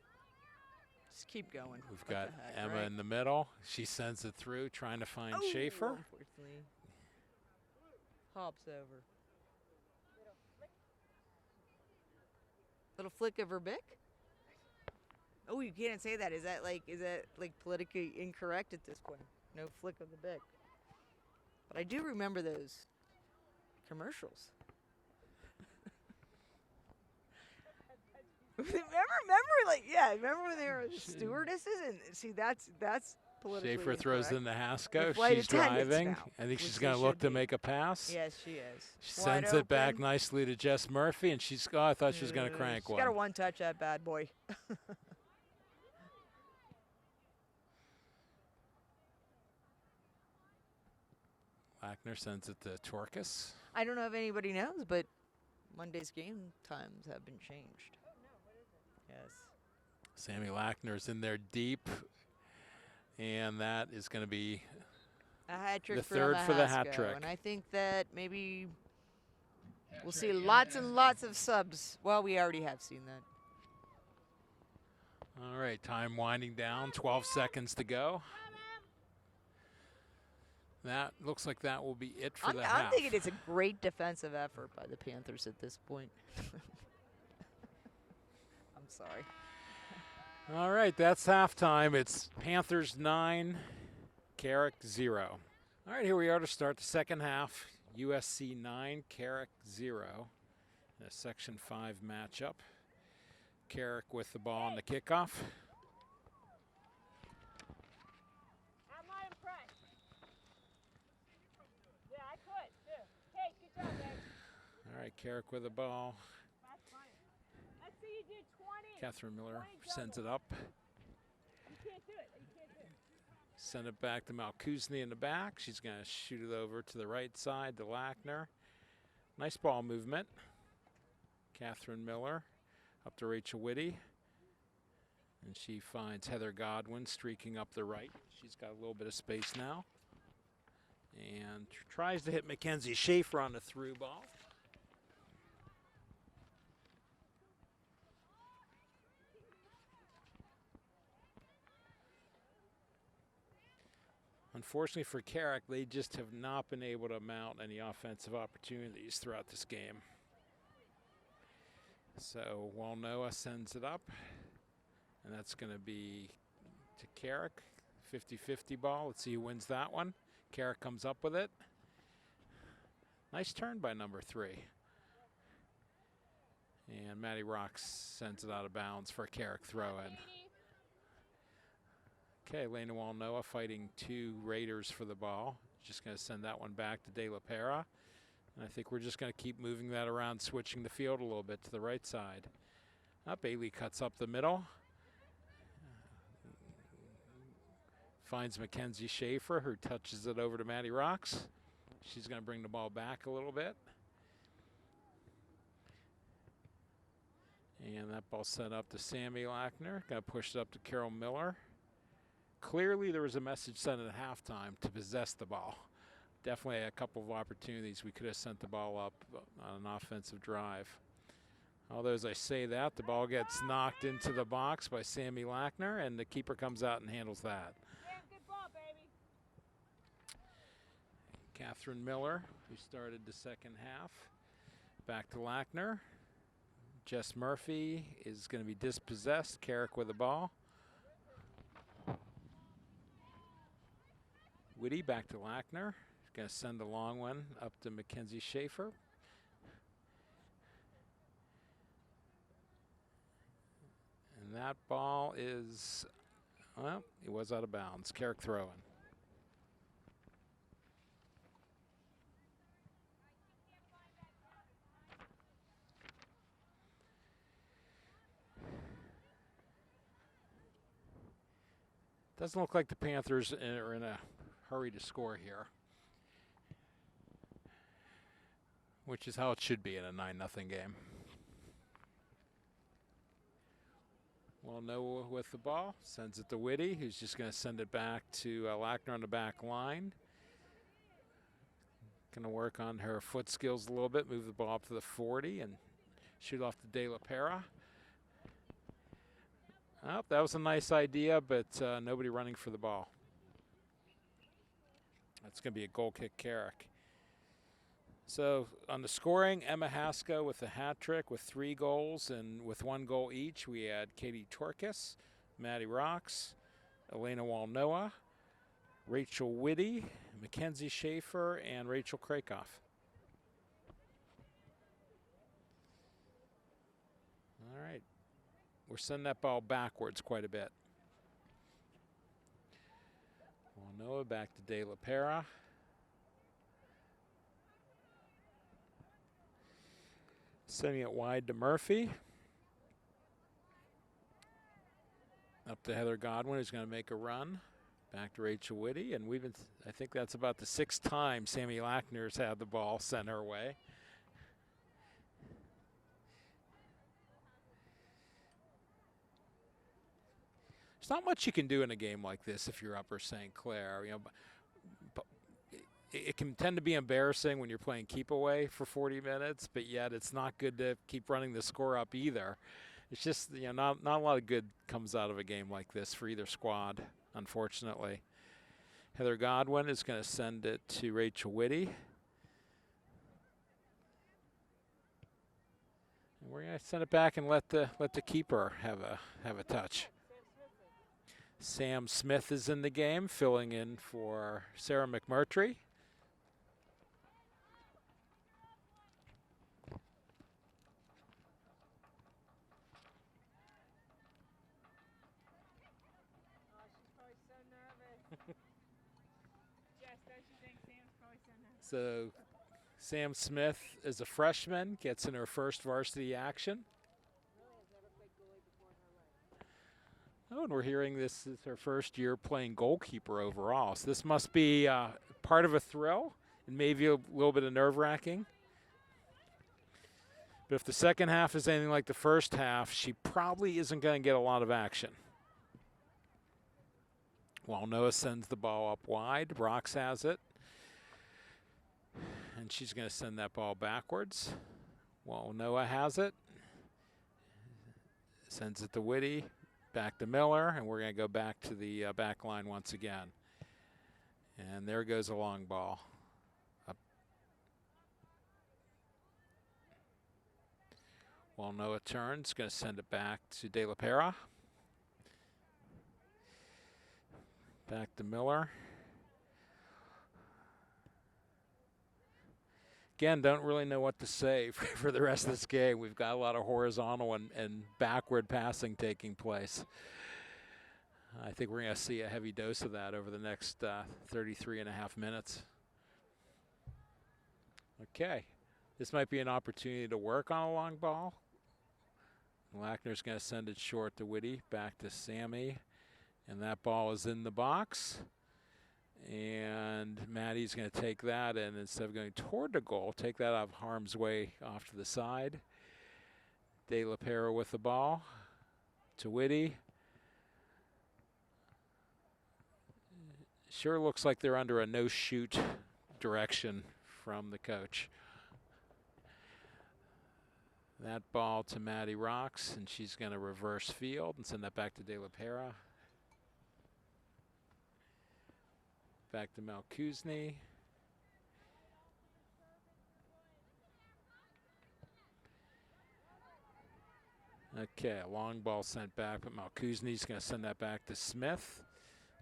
Just keep going. We've What got the heck, Emma right? in the middle. She sends it through, trying to find Oh, Schaefer. Unfortunately. Hops over. Little flick of her bick? Oh, you can't say that. Is that like politically incorrect at this point? No flick of the bick. But I do remember those commercials. remember when they were stewardesses, and see that's politically Schaefer throws incorrect. in the Haskell. flight She's attendants driving. now, I think which she's they going to look should to be. make a pass. Yes, she is. She Wide sends it back open. nicely to Jess Murphy, and she's. Oh, I thought she was going to crank She's one. got a one-touch, that bad boy. Lackner sends it to Torkus. I don't know if anybody knows, but Monday's game times have been changed. Yes. Sammy Lackner's in there deep, and that is going to be A hat trick the for third for the hat Mahasko, trick. and I think that maybe we'll see trick, lots and lots of subs. Well, we already have seen that. All right, time winding down. 12 seconds to go. That looks like that will be it for I'm the half. thinking it's a great defensive effort by the Panthers at this point. I'm sorry. All right, that's halftime. It's Panthers 9, Carrick 0. All right, here we are to start the second half. USC 9, Carrick 0. A Section 5 matchup. Carrick with the ball on the kickoff. I'm not impressed. Yeah, I could, too. Hey, good job, babe. All right, Carrick with the ball. That's funny. Let's see you do 20. Catherine Miller 20 sends it double. up. You can't do it. You can't do it. Send it back to Malkuzny in the back. She's going to shoot it over to the right side to Lackner. Nice ball movement. Catherine Miller up to Rachel Whitty. And she finds Heather Godwin streaking up the right. She's got a little bit of space now. And tries to hit Mackenzie Schaefer on the through ball. Unfortunately for Carrick, they just have not been able to mount any offensive opportunities throughout this game. So Walnoa sends it up, and that's going to be to Carrick. 50-50 ball. Let's see who wins that one. Carrick comes up with it. Nice turn by number 3. And Maddie Rocks sends it out of bounds for a Carrick throw-in. Okay, Lena Walnoa fighting 2 Raiders for the ball. Just going to send that one back to De La Pera. And I think we're just going to keep moving that around, switching the field a little bit to the right side. Bailey cuts up the middle. Finds Mackenzie Schaefer, who touches it over to Maddie Rocks. She's going to bring the ball back a little bit. And that ball sent up to Sammy Lackner. Going to push it up to Carol Miller. Clearly there was a message sent at halftime to possess the ball. Definitely a couple of opportunities we could have sent the ball up on an offensive drive. Although as I say that, the ball gets knocked into the box by Sammy Lackner, and the keeper comes out and handles that. Damn good ball, baby. Catherine Miller, who started the second half. Back to Lackner. Jess Murphy is going to be dispossessed. Carrick with the ball. Whitty back to Lackner. Going to send a long one up to Mackenzie Schaefer. And that ball is, well, it was out of bounds. Carrick throwing. Doesn't look like the Panthers are in a hurry to score here, which is how it should be in a 9-0 game. Walnoa with the ball, sends it to Whitty, who's just going to send it back to Lackner on the back line. Going to work on her foot skills a little bit, move the ball up to the 40 and shoot off to De La Pera. Oh, that was a nice idea, but nobody running for the ball. That's going to be a goal kick, Carrick. So on the scoring, Emma Haskell with a hat trick with 3 goals, and with 1 goal each, we had Katie Torkus, Maddie Rocks, Elena Walnoa, Rachel Whitty, Mackenzie Schaefer, and Rachel Krakoff. All right. we're sending that ball backwards quite a bit. Well, Noah back to De La Pera. Sending it wide to Murphy. Up to Heather Godwin, who's going to make a run. Back to Rachel Whitty, and I think that's about the 6th time Sammy Lackner's had the ball sent her way. There's not much you can do in a game like this if you're Upper St. Clair. But it can tend to be embarrassing when you're playing keep away for 40 minutes, but yet it's not good to keep running the score up either. It's just, not a lot of good comes out of a game like this for either squad, unfortunately. Heather Godwin is going to send it to Rachel Whitty. And we're going to send it back and let the keeper have a touch. Sam Smith is in the game, filling in for Sarah McMurtry. So Sam Smith is a freshman, gets in her first varsity action. Oh, and we're hearing this is her first year playing goalkeeper overall. So this must be part of a thrill and maybe a little bit of nerve-wracking. But if the second half is anything like the first half, she probably isn't going to get a lot of action. While Noah sends the ball up wide, Brox has it. And she's going to send that ball backwards. While Noah has it. Sends it to Whitty. Back to Miller, and we're going to go back to the back line once again. And there goes a long ball. Up. While Noah turns, going to send it back to De La Pera. Back to Miller. Again, don't really know what to say for the rest of this game. We've got a lot of horizontal and backward passing taking place. I think we're going to see a heavy dose of that over the next 33 and a half minutes. Okay, this might be an opportunity to work on a long ball. Lackner's going to send it short to Whitty, back to Sammy, and that ball is in the box. And Maddie's going to take that, and instead of going toward the goal, take that out of harm's way off to the side. De La Pera with the ball to Whitty. Sure looks like they're under a no-shoot direction from the coach. That ball to Maddie Rocks, and she's going to reverse field and send that back to De La Pera. Back to Malkuzny. Okay, a long ball sent back, but Malkuzny's going to send that back to Smith.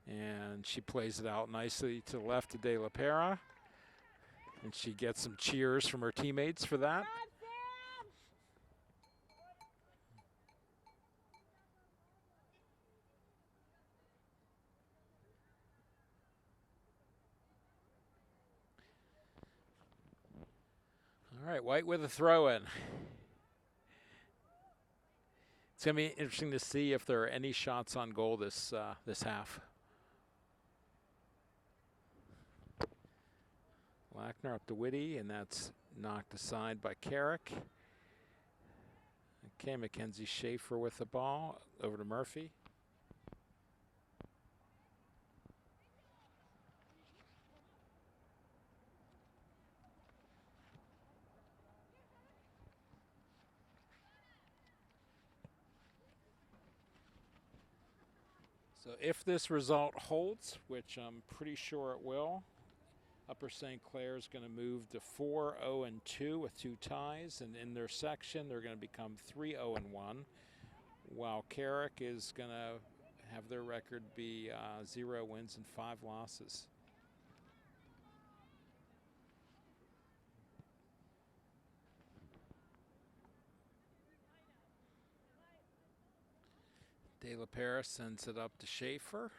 And she plays it out nicely to the left to De La Pera. And she gets some cheers from her teammates for that. All right, White with a throw-in. It's going to be interesting to see if there are any shots on goal this half. Lackner up to Whitty, and that's knocked aside by Carrick. Okay, Mackenzie Schaefer with the ball. Over to Murphy. So if this result holds, which I'm pretty sure it will, Upper St. Clair is going to move to 4-0-2 with 2 ties, and in their section they're going to become 3-0-1, while Carrick is going to have their record be 0 wins and 5 losses. De La Paris sends it up to Schaefer,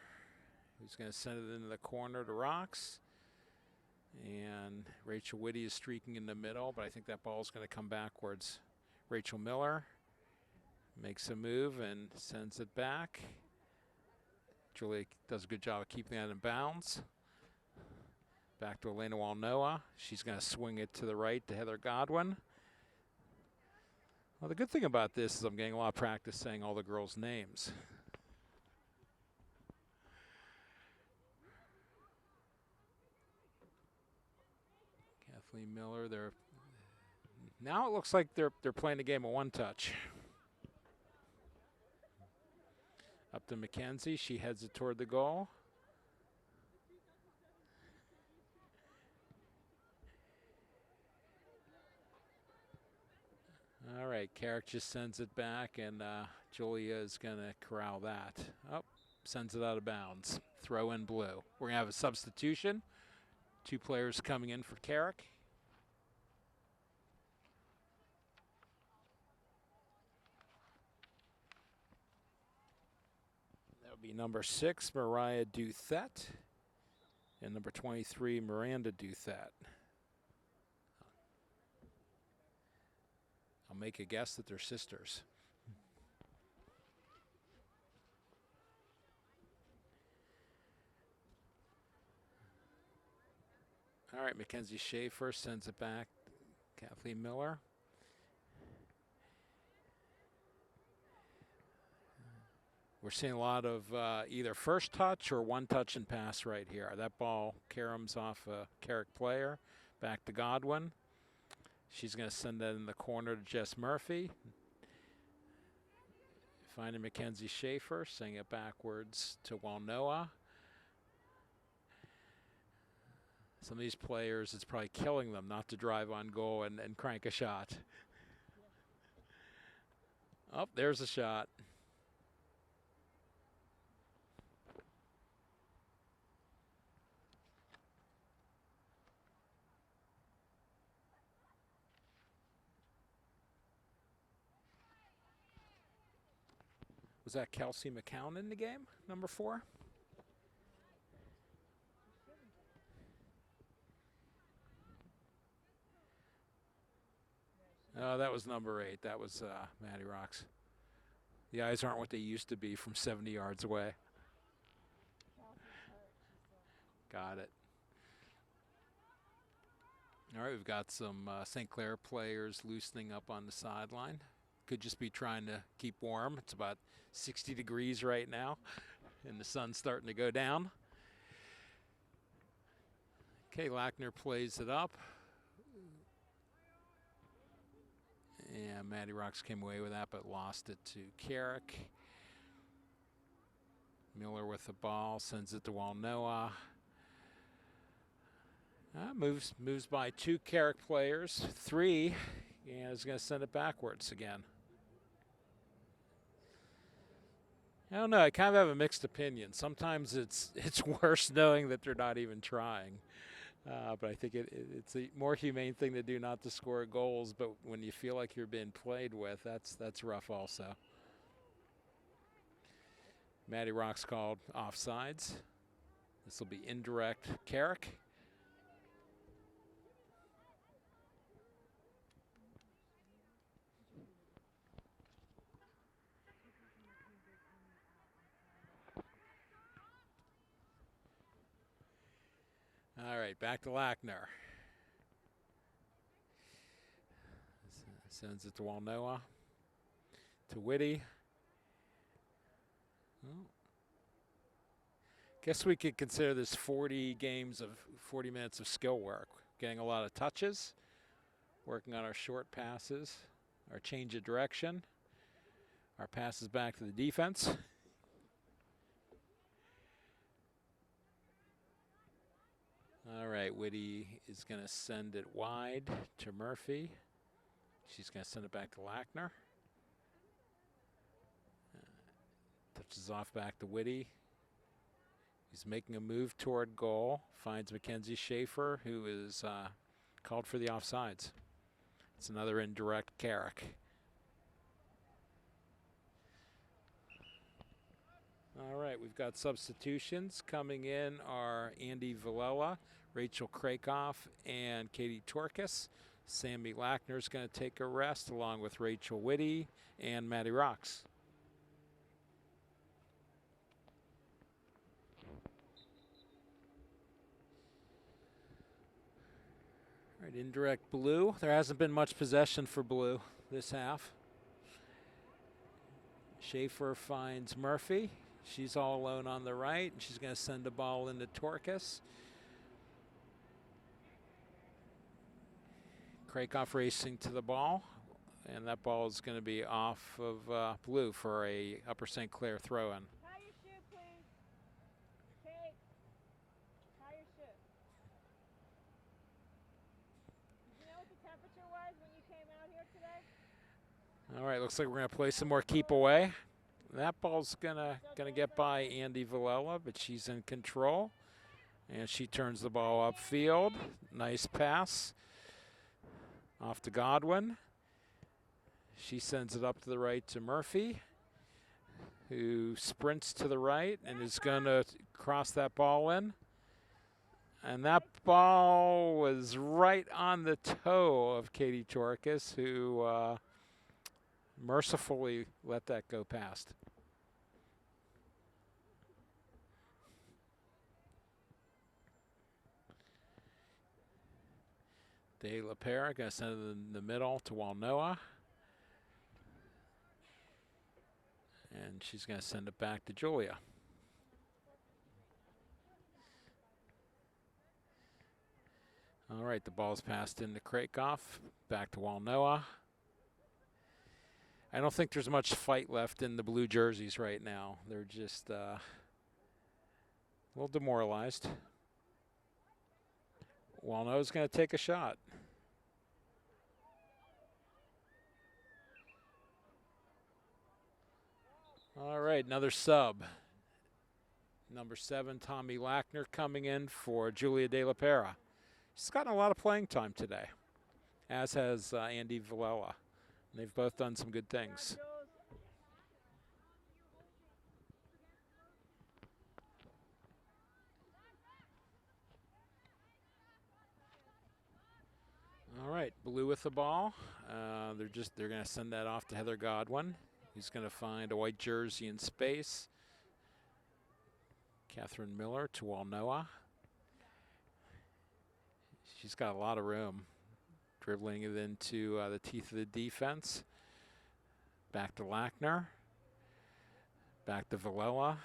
who's going to send it into the corner to Rocks. And Rachel Whitty is streaking in the middle, but I think that ball is going to come backwards. Rachel Miller makes a move and sends it back. Julia does a good job of keeping that in bounds. Back to Elena Walnoa. She's going to swing it to the right to Heather Godwin. Well, the good thing about this is I'm getting a lot of practice saying all the girls' names. Kathleen Miller, now it looks like they're playing a game of one touch. Up to Mackenzie, she heads it toward the goal. All right, Carrick just sends it back, and Julia is going to corral that. Oh, sends it out of bounds. Throw in blue. We're going to have a substitution. 2 players coming in for Carrick. That would be number 6, Mariah Duthet, and number 23, Miranda Duthet. I'll make a guess that they're sisters. All right, Mackenzie Schaefer sends it back. Kathleen Miller. We're seeing a lot of either first touch or one touch and pass right here. That ball caroms off a Carrick player. Back to Godwin. She's going to send that in the corner to Jess Murphy. Finding Mackenzie Schaefer, sending it backwards to Walnoa. Some of these players, it's probably killing them not to drive on goal and crank a shot. Oh, there's a shot. Was that Kelsey McCown in the game, number 4? Oh, that was number 8. That was Maddie Rocks. The eyes aren't what they used to be from 70 yards away. Got it. All right, we've got some St. Clair players loosening up on the sideline. Could just be trying to keep warm. It's about 60 degrees right now, and the sun's starting to go down. Okay, Lackner plays it up. And Maddie Rocks came away with that, but lost it to Carrick. Miller with the ball, sends it to Walnoa. Moves by 2 Carrick players, 3, and is going to send it backwards again. I don't know. I kind of have a mixed opinion. Sometimes it's worse knowing that they're not even trying. But I think it's a more humane thing to do not to score goals. But when you feel like you're being played with, that's rough also. Maddie Rocks called offsides. This will be indirect Carrick. All right, back to Lackner. Sends it to Walnoa. To Whitty. Oh. Guess we could consider this 40 minutes of skill work. Getting a lot of touches, working on our short passes, our change of direction, our passes back to the defense. All right, Whitty is going to send it wide to Murphy. She's going to send it back to Lackner. Touches off back to Whitty. He's making a move toward goal. Finds Mackenzie Schaefer, who is called for the offsides. It's another indirect Carrick. All right, we've got substitutions. Coming in are Andy Villela, Rachel Krakoff, and Katie Torkis. Sammy Lackner's going to take a rest along with Rachel Whitty and Maddie Rocks. All right, indirect blue. There hasn't been much possession for blue this half. Schaefer finds Murphy. She's all alone on the right, and she's going to send the ball into Torkis. Krakoff racing to the ball, and that ball is going to be off of blue for a Upper St. Clair throw-in. Tie your shoe, please. Kate, tie your shoe. Did you know what the temperature was when you came out here today? All right, looks like we're going to play some more keep away. That ball's gonna get by Andy Villela, but she's in control, and she turns the ball upfield. Nice pass off to Godwin. She sends it up to the right to Murphy, who sprints to the right and is going to cross that ball in. And that ball was right on the toe of Katie Torkis, who mercifully let that go past. De La Pera going to send it in the middle to Walnoa. And she's going to send it back to Julia. All right, the ball's passed into Krakoff, back to Walnoa. I don't think there's much fight left in the blue jerseys right now. They're just a little demoralized. Walnoa's going to take a shot. All right, another sub. Number 7, Tommy Lackner, coming in for Julia De La Pera. She's gotten a lot of playing time today, as has Andy Villela. They've both done some good things. All right, blue with the ball. They're going to send that off to Heather Godwin. He's going to find a white jersey in space. Catherine Miller to Walnoa. She's got a lot of room. Dribbling it into the teeth of the defense. Back to Lackner. Back to Villela.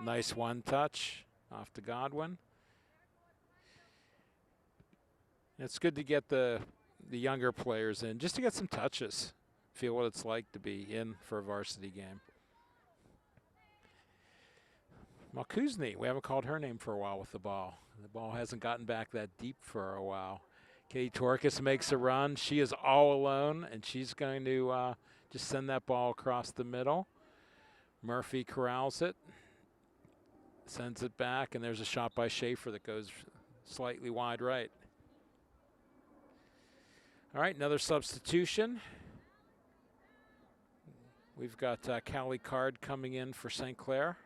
Nice one touch off to Godwin. It's good to get the younger players in, just to get some touches. Feel what it's like to be in for a varsity game. Malkuzni, we haven't called her name for a while with the ball. The ball hasn't gotten back that deep for a while. Katie Torkis makes a run. She is all alone, and she's going to just send that ball across the middle. Murphy corrals it, sends it back, and there's a shot by Schaefer that goes slightly wide right. All right, another substitution. We've got Callie Card coming in for St. Clair.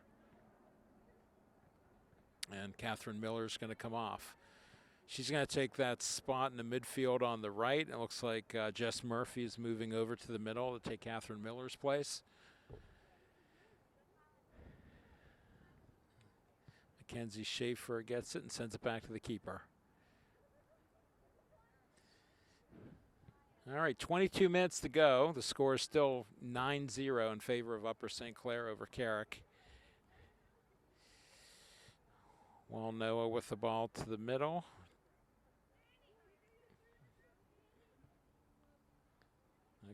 And Catherine Miller's going to come off. She's going to take that spot in the midfield on the right. It looks like Jess Murphy is moving over to the middle to take Catherine Miller's place. Mackenzie Schaefer gets it and sends it back to the keeper. All right, 22 minutes to go. The score is still 9-0 in favor of Upper St. Clair over Carrick. Walnoa with the ball to the middle.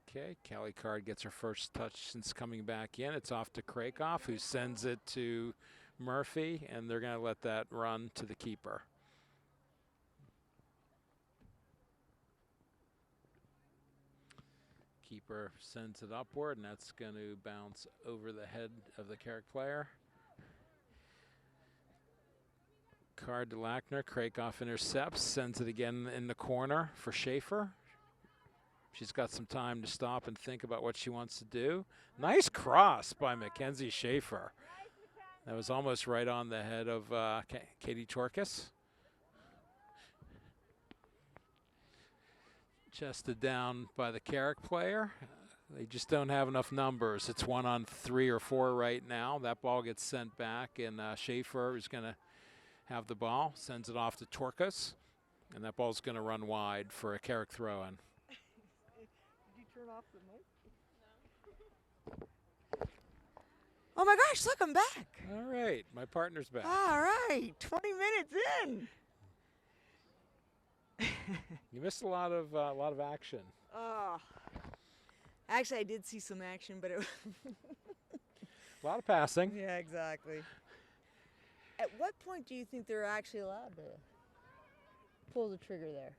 Okay, Callie Card gets her first touch since coming back in. It's off to Krakoff, who sends it to Murphy, and they're going to let that run to the keeper. Keeper sends it upward, and that's going to bounce over the head of the Carrick player. Card to Lackner. Krakoff intercepts, sends it again in the corner for Schaefer. She's got some time to stop and think about what she wants to do. Nice cross by Mackenzie Schaefer. That was almost right on the head of Katie Torkis. Chested down by the Carrick player. They just don't have enough numbers. It's 1 on 3 or 4 right now. That ball gets sent back, and Schaefer is going to have the ball, sends it off to Torkis, and that ball's going to run wide for a Carrick throw-in. Did you turn off the mic? Oh my gosh, look, I'm back. All right, my partner's back. All right, 20 minutes in. You missed a lot of action. Oh. Actually, I did see some action, but it A lot of passing. yeah, exactly. At what point do you think they're actually allowed to pull the trigger there?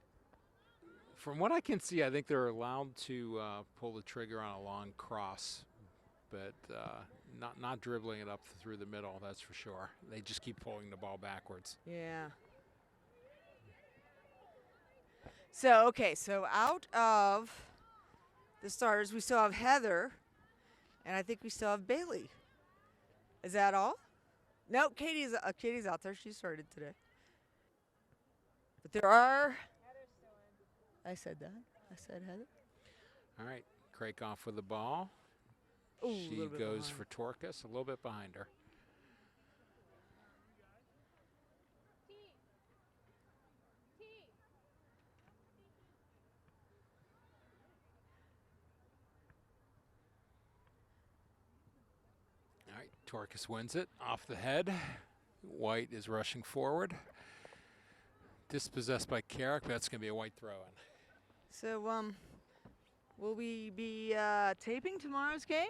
From what I can see, I think they're allowed to pull the trigger on a long cross, but not dribbling it up through the middle, that's for sure. They just keep pulling the ball backwards. Yeah. So, okay, so out of the starters, we still have Heather, and I think we still have Bailey. Is that all? No, Katie's out there. She started today. But there are. I said that. I said Heather. All right, Carrick off with the ball. Ooh, a She little bit goes behind. for Torkis, a little bit behind her. All right, Torkis wins it off the head. White is rushing forward. Dispossessed by Carrick, but that's going to be a White throw-in. So, will we be taping tomorrow's game?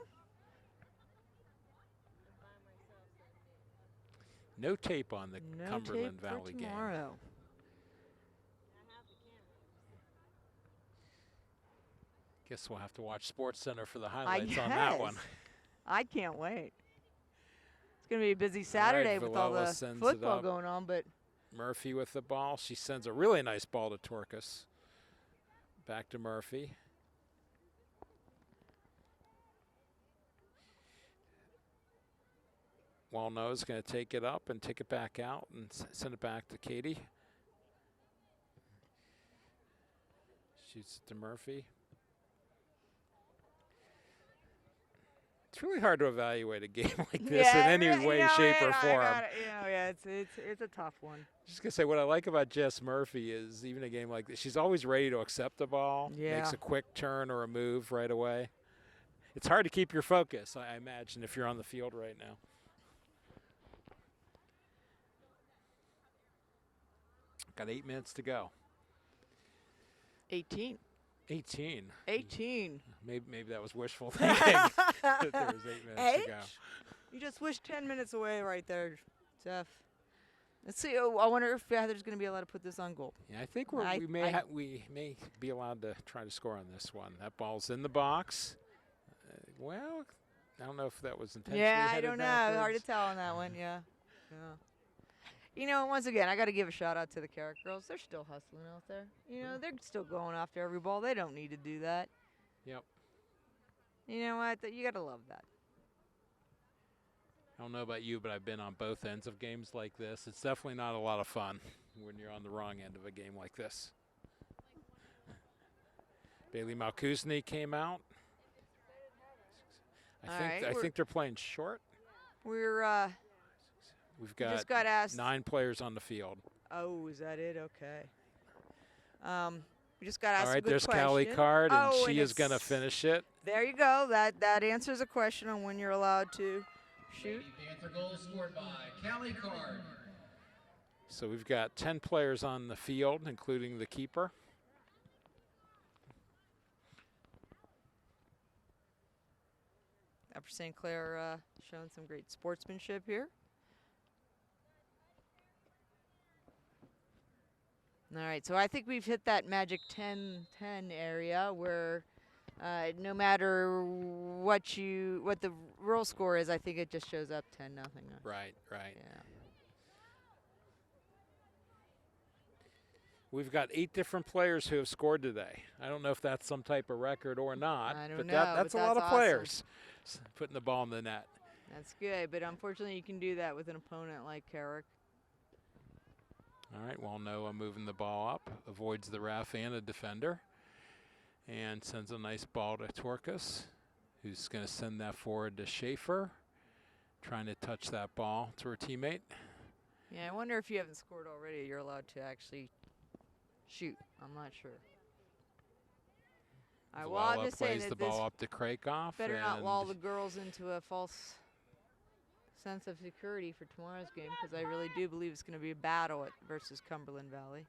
No tape on the No Cumberland tape for Valley game. tomorrow. Guess we'll have to watch Sports Center for the I highlights on that one. guess. I can't wait. It's going to be a busy Saturday with all Villela the sends it football up. going on, but Murphy with the ball. She sends a really nice ball to Torkis. Back to Murphy. Walno's going to take it up and take it back out and send it back to Katie. Shoots it to Murphy. It's really hard to evaluate a game like this in any way, shape, or form. It's a tough one. Just gonna say what I like about Jess Murphy is even a game like this, she's always ready to accept the ball, makes Yeah. a quick turn or a move right away. It's hard to keep your focus, I imagine, if you're on the field right now. Got 8 minutes to go. 18. 18. 18. Maybe that was wishful thinking. That there was 8 minutes to go. You just wished 10 minutes away right there, Jeff. Let's see. Oh, I wonder if Heather's going to be allowed to put this on goal. Yeah, I think I- we may be allowed to try to score on this one. That ball's in the box. Well, I don't know if that was intentionally Yeah, I headed don't know. backwards. Hard to tell on that one. Yeah. You know, once again, I got to give a shout out to the Carrick girls. They're still hustling out there. You know, they're still going after every ball. They don't need to do that. Yep. You know what? You got to love that. I don't know about you, but I've been on both ends of games like this. It's definitely not a lot of fun when you're on the wrong end of a game like this. Bailey Malkuzny came out. I think they're playing short. We're We've we got, just got asked. 9 players on the field. Oh, is that it? Okay. We just got asked All a right, good there's question. Callie Card, and Oh, she is going to it's- finish it. There you go. That answers a question on when you're allowed to shoot. Lady Panther goal scored by Callie Card. So we've got 10 players on the field, including the keeper. Upper St. Clair showing some great sportsmanship here. All right, so I think we've hit that magic 10-10 area where no matter what the roll score is, I think it just shows up 10-0. Right. Yeah. We've got 8 different players who have scored today. I don't know if that's some type of record or not, I don't but know, that's but a lot that's of awesome. players putting the ball in the net. That's good, but unfortunately you can do that with an opponent like Carrick. All right, well, Noah moving the ball up, avoids the ref and a defender, and sends a nice ball to Torkus, who's going to send that forward to Schaefer, trying to touch that ball to her teammate. Yeah, I wonder if you haven't scored already, you're allowed to actually shoot. I'm not sure. All right, well, I'm Luella just saying plays that the this ball up to Krakoff. better not and lull the girls into a false sense of security for tomorrow's game, because I really do believe it's going to be a battle versus Cumberland Valley.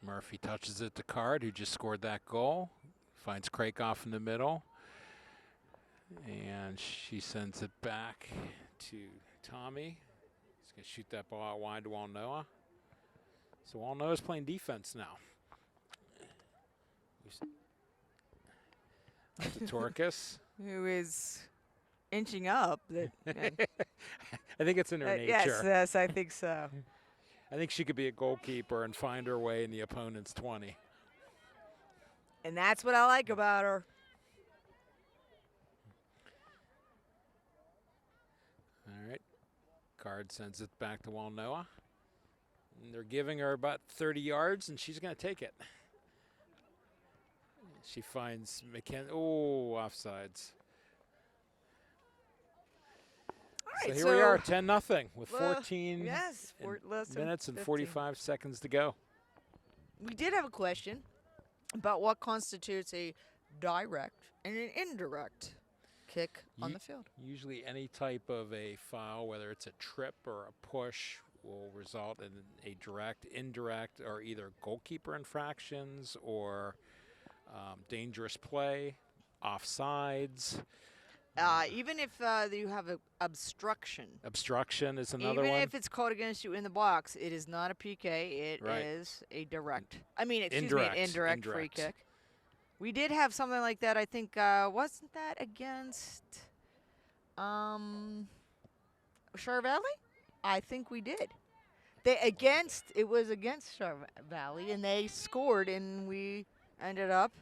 Murphy touches it to Card, who just scored that goal. Finds Krakoff in the middle. And she sends it back to Tommy. He's going to shoot that ball out wide to Walnoa. So Walnoa's playing defense now. Up to Torkus. Who is inching up. I think it's in her nature. Yes, I think so. I think she could be a goalkeeper and find her way in the opponent's 20. And that's what I like about her. All right. Card sends it back to Walnoa. And they're giving her about 30 yards, and she's going to take it. She finds McKenna. Oh, offsides. All right, so here we are, 10-0 with 14 less than minutes and 15. 45 seconds to go. We did have a question about what constitutes a direct and an indirect kick on the field. Usually any type of a foul, whether it's a trip or a push, will result in a direct, indirect, or either goalkeeper infractions or dangerous play, offsides. Even if you have an obstruction. Obstruction is another one. Even if it's called against you in the box, it is not a PK. It is a direct. I mean, excuse me, an indirect free kick. We did have something like that. I think wasn't that against Shar Valley? I think we did. It was against Shar Valley, and they scored, and we ended up.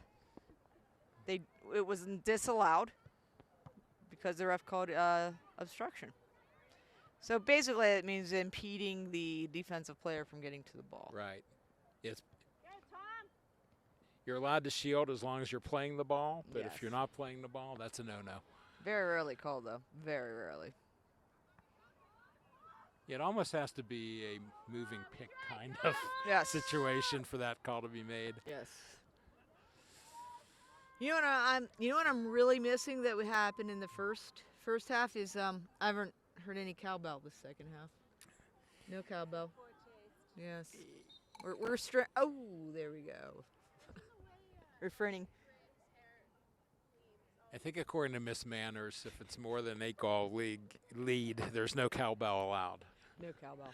It was disallowed because the ref called obstruction. So basically, it means impeding the defensive player from getting to the ball. Right. You're allowed to shield as long as you're playing the ball, but if you're not playing the ball, that's a no-no. Very rarely called, though. Very rarely. It almost has to be a moving pick kind of situation for that call to be made. Yes. You know what I'm really missing that would happen in the first half is I haven't heard any cowbell this second half. No cowbell. Yes. We're oh, there we go. Refraining. I think according to Miss Manners, if it's more than 8-goal lead, there's no cowbell allowed. No cowbell.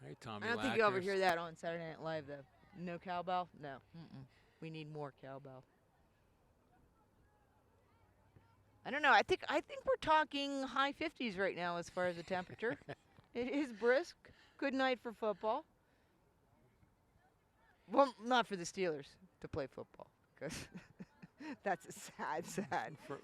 All right, Tommy I don't think you ever hear that on Saturday Night Live, though. No cowbell? No. We need more cowbell. I don't know. I think we're talking high 50s right now as far as the temperature. It is brisk. Good night for football. Well, not for the Steelers to play football, because that's a sad.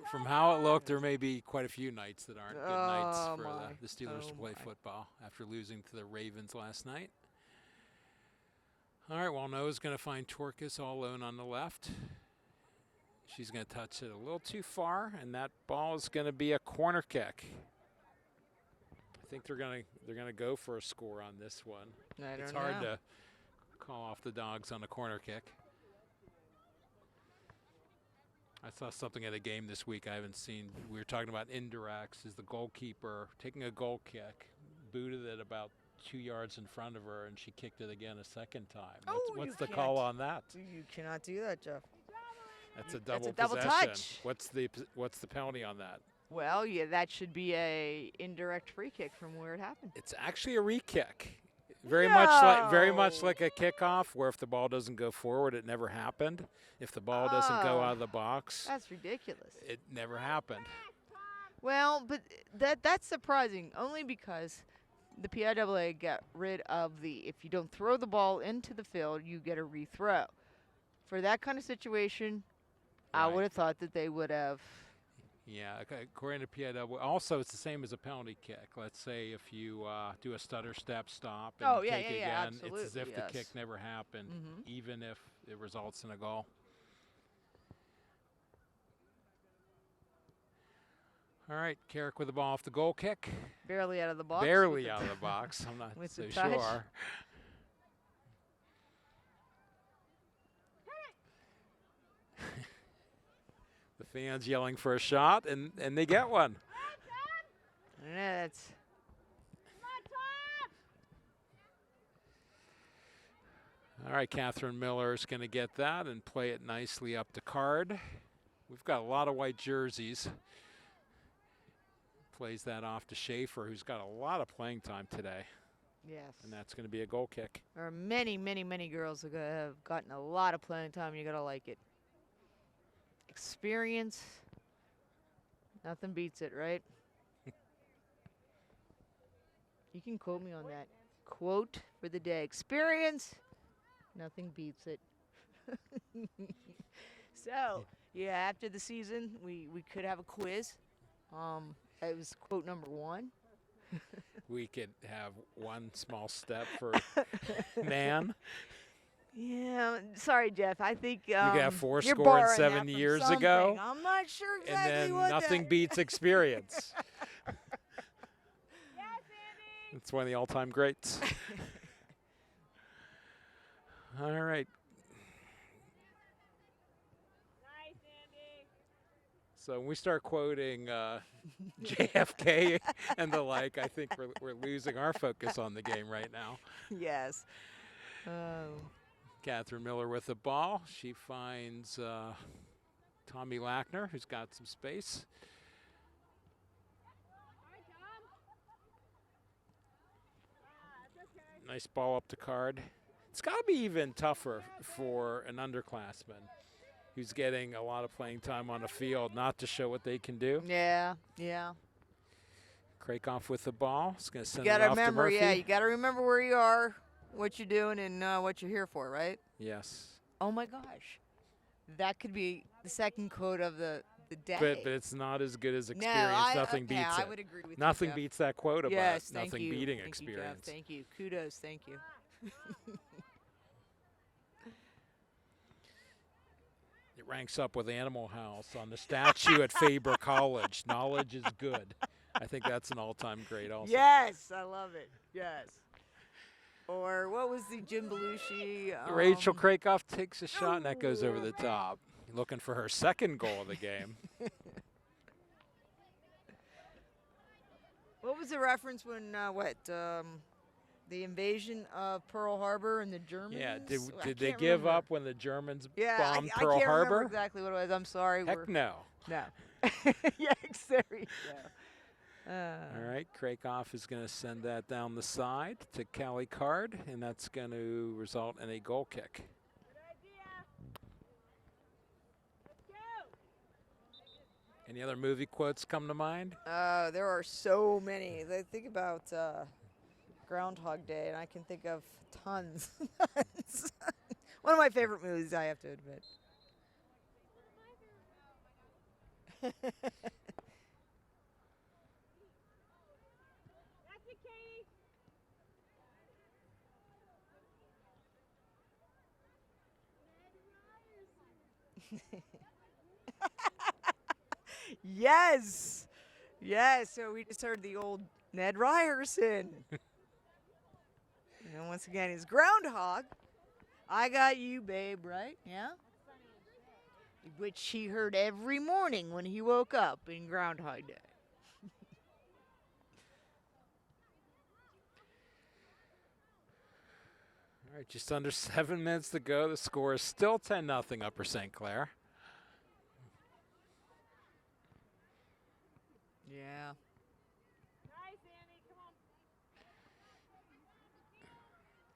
From how it looked, there may be quite a few nights that aren't good nights for the Steelers to play football after losing to the Ravens last night. All right, well, Noah's going to find Torkus all alone on the left. She's going to touch it a little too far, and that ball is going to be a corner kick. I think they're going to go for a score on this one. It's hard to call off the dogs on a corner kick. I saw something at a game this week I haven't seen. We were talking about indirects. Is the goalkeeper taking a goal kick, booted it about 2 yards in front of her, and she kicked it again a second time. What's the call on that? You cannot do that, Jeff. That's a double possession. touch. What's the penalty on that? Well, yeah, that should be a indirect free kick from where it happened. It's actually a re-kick. Very much like a kickoff, where if the ball doesn't go forward, it never happened. If the ball doesn't go out of the box, that's ridiculous. It never happened. Well, but that's surprising, only because the PIAA got rid of the if you don't throw the ball into the field, you get a rethrow. For that kind of situation, I Right. would have thought that they would have. Yeah, according to PIW, also it's the same as a penalty kick. Let's say if you do a stutter step stop and Oh, yeah, take yeah, it yeah, again, it's as if absolutely, the kick yes. never happened, Mhm. even if it results in a goal. All right, Carrick with the ball off the goal kick. Barely out of the box. Barely out of the box. I'm not with so the touch. sure. The fans yelling for a shot, and they get one. Yeah, that's All right, Catherine Miller is going to get that and play it nicely up to Card. We've got a lot of white jerseys. Plays that off to Schaefer, who's got a lot of playing time today. yes. And that's going to be a goal kick. There are many, many, many girls that have gotten a lot of playing time. You gotta like it. Experience. Nothing beats it, right? You can quote me on that. Quote for the day. Experience. Nothing beats it. So, yeah, after the season, we could have a quiz. It was quote number 1. We could have one small step for man. Yeah, sorry, Jeff. I think We could have four you're score and borrowing that 7 from years ago. something. I'm not sure And exactly then what nothing that. beats experience. Yes, Andy. It's one of the all-time greats. All right. Nice, Andy. So when we start quoting JFK and the like, I think we're losing our focus on the game right now. Yes. Oh. Catherine Miller with the ball. She finds Tommy Lackner, who's got some space. All right, Tom. It's okay. Nice ball up to Card. It's got to be even tougher for an underclassman who's getting a lot of playing time on the field not to show what they can do. Yeah, yeah. Krakoff with the ball. It's going to send You it gotta off to remember, Murphy. yeah, you gotta remember where you are, what you're doing, and what you're here for, right? Yes. Oh my gosh, that could be the second quote of the day. But it's not as good as no, experience. Nothing beats yeah, it. I would agree with Nothing you, Jeff. beats that quote about Yes, thank nothing you. beating Thank you, Jeff. experience. Thank you. Kudos. Thank you. It ranks up with Animal House on the statue at Faber College. Knowledge is good. I think that's an all-time great also. Yes, I love it. Yes. Or what was the Jim Belushi? Rachel Krakoff takes a shot, and that goes over the top. Looking for her second goal of the game. What was the reference when the invasion of Pearl Harbor and the Germans? Yeah, I did they can't give remember. up when the Germans Yeah, bombed I Pearl can't Harbor? remember exactly what it was. I'm sorry. Heck no. No. Yeah, there you go. All right, Krakoff is going to send that down the side to Callie Card, and that's going to result in a goal kick. Good idea. Let's go. Any other movie quotes come to mind? There are so many. I think about Groundhog Day, and I can think of tons. Tons. One of my favorite movies, I have to admit. That's it, Katie. Yes. Yes. So we just heard the old Ned Ryerson. And once again, he's Groundhog. I got you, babe, right? Yeah? Which he heard every morning when he woke up in Groundhog Day. All right, just under 7 minutes to go. The score is still 10-0 Upper St. Clair. Yeah. Nice, Andy. Come on.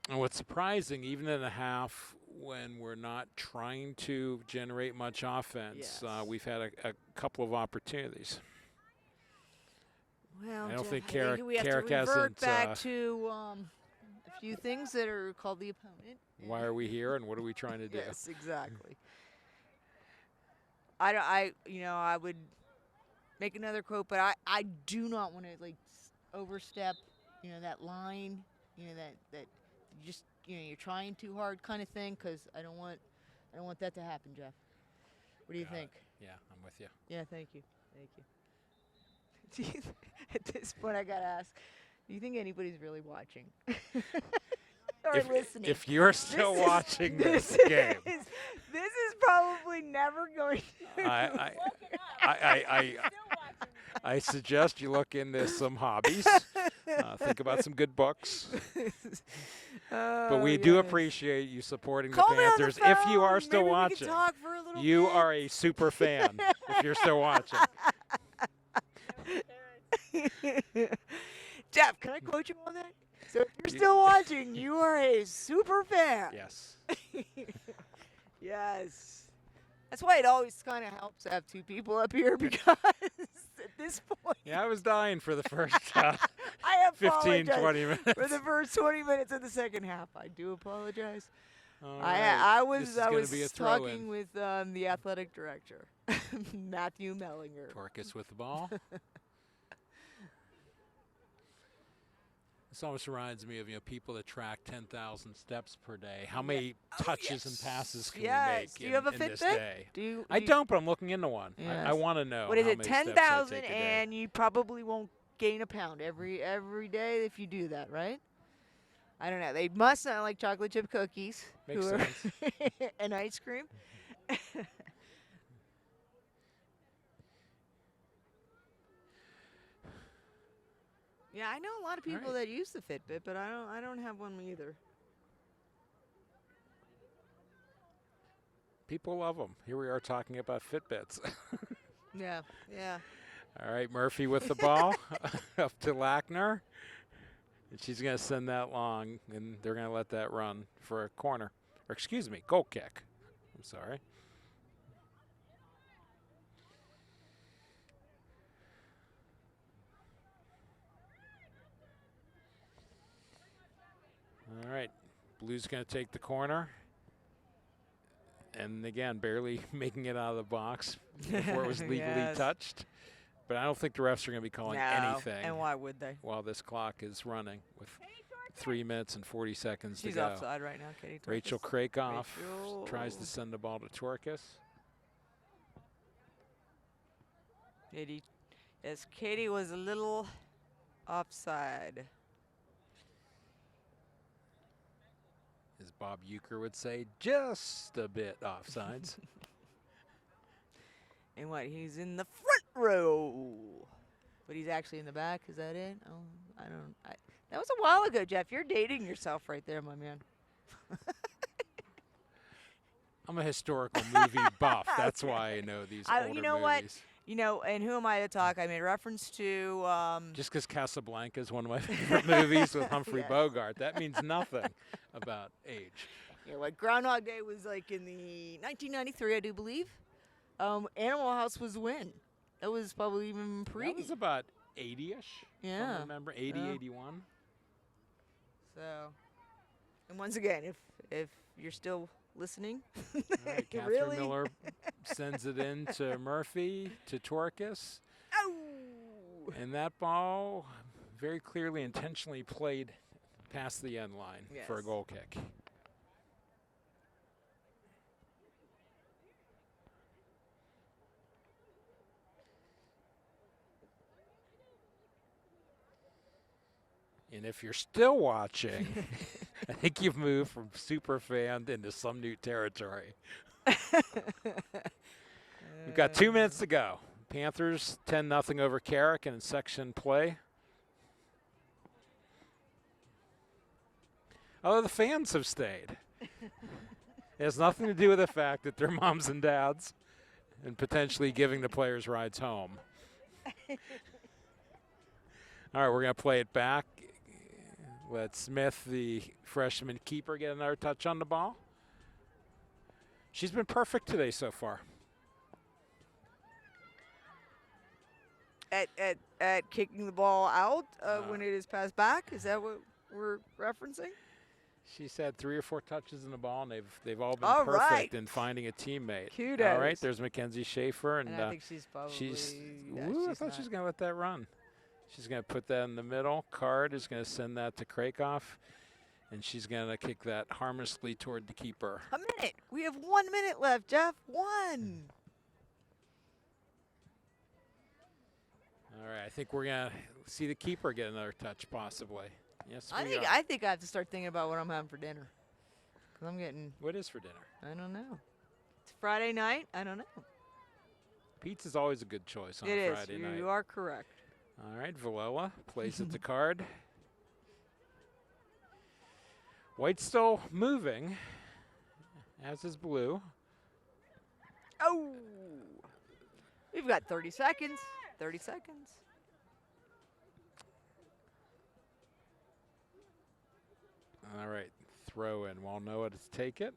And what's surprising, even in a half when we're not trying to generate much offense, Yes. we've had a couple of opportunities. Well, I don't Jeff, think I Carrick, we have Carrick to revert hasn't. back to a few things that are called the opponent. Why are we here, and what are we trying to do? Yes, exactly. I would make another quote, but I do not want to like overstep, that line, that you just, you're trying too hard kind of thing, because I don't want that to happen, Jeff. What do you Got think? it. Yeah, I'm with you. Yeah, thank you. At this point, I gotta ask: do you think anybody's really watching or listening? If you're still watching this game, this is probably never going to. I suggest you look into some hobbies. Think about some good books. But we do appreciate you supporting Call the me on the Panthers. If you are phone. still Maybe watching, we can talk for a little you bit. are a super fan. If you're still watching. Jeff, can I quote you on that? So if you're still watching, you are a super fan. Yes. Yes. That's why it always kind of helps to have two people up here, because at this point. Yeah, I was dying for the first I 15, apologize 20 minutes. for the first 20 minutes of the second half. I do apologize. All I right. This is was gonna be a throw-in. talking with the athletic director, Matthew Mellinger. Torkus with the ball. This almost reminds me of people that track 10,000 steps per day. How many touches and passes can we make Do you have a in this Fitbit? day? I don't, but I'm looking into one. Yes. I want to know. What is how it? many steps I 10,000, take a day. and you probably won't gain a pound every day if you do that, right? I don't know. They must not like chocolate chip cookies. Makes who are- sense. and ice cream. Yeah, I know a lot of people right. that use the Fitbit, but I don't have one either. People love them. Here we are talking about Fitbits. Yeah. All right, Murphy with the ball up to Lackner. And she's going to send that long, and they're going to let that run for a corner. Or excuse me, goal kick. I'm sorry. All right, Blue's going to take the corner. And again, barely making it out of the box before it was legally Yes. touched. But I don't think the refs are going to be calling anything And why would they? while this clock is running with 3 minutes and 40 seconds She's to go. offside right now, Katie. Rachel Krakoff Rachel. tries to send the ball to Torkus. Katie. Yes, Katie was a little offside. As Bob Euchre would say, just a bit offsides. And what? He's in the front row. But he's actually in the back. Is that it? Oh, that was a while ago, Jeff. You're dating yourself right there, my man. I'm a historical movie buff. That's why I know these older you know what? movies. And who am I to talk? I made reference to. Just because Casablanca is one of my favorite movies with Humphrey Yes. Bogart, that means nothing about age. Like Groundhog Day was like in the 1993, I do believe. Animal House was when? That was probably even pre. That was about 80-ish. Yeah. I remember 80, Yeah. 81. So, and once again, if you're still listening, All right, Catherine really? Miller sends it in to Murphy, to Torkus. Oh! And that ball very clearly intentionally played past the end line for a Yes. goal kick. And if you're still watching, I think you've moved from super fan into some new territory. We've got 2 minutes to go. Panthers 10-0 over Carrick in section play. Although the fans have stayed. It has nothing to do with the fact that they're moms and dads and potentially giving the players rides home. All right, we're going to play it back. Let Smith, the freshman keeper, get another touch on the ball. She's been perfect today so far. at kicking the ball out when it is passed back. Is that what we're referencing? She's had 3 or 4 touches in the ball, and they've all been All perfect right. in finding a teammate. Kudos. All right, there's Mackenzie Schaefer, and I think she's probably. I thought she was going to let that run. She's going to put that in the middle. Card is going to send that to Krakoff, and she's going to kick that harmlessly toward the keeper. A minute. We have 1 minute left, Jeff. 1. All right, I think we're going to see the keeper get another touch, possibly. Yes, I think I have to start thinking about what I'm having for dinner. 'Cause I'm getting. What is for dinner? I don't know. It's Friday night. I don't know. Pizza's always a good choice on It a is. Friday night. You are correct. All right, Villela plays at the card. White's still moving, as is blue. Oh. We've got 30 seconds. 30 seconds. All right, throw in. We'll know what to take it.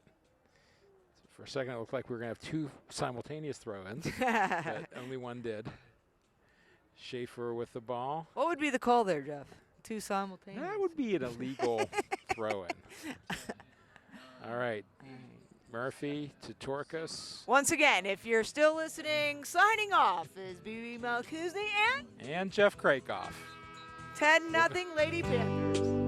For a second, it looked like we were going to have 2 simultaneous throw-ins, but only one did. Schaefer with the ball. What would be the call there, Jeff? 2 simultaneous. That would be an illegal throw-in. All right, Murphy to Torkas. Once again, if you're still listening, signing off is BB Malkuzny and And Jeff Krakoff. 10-0 Lady Panthers.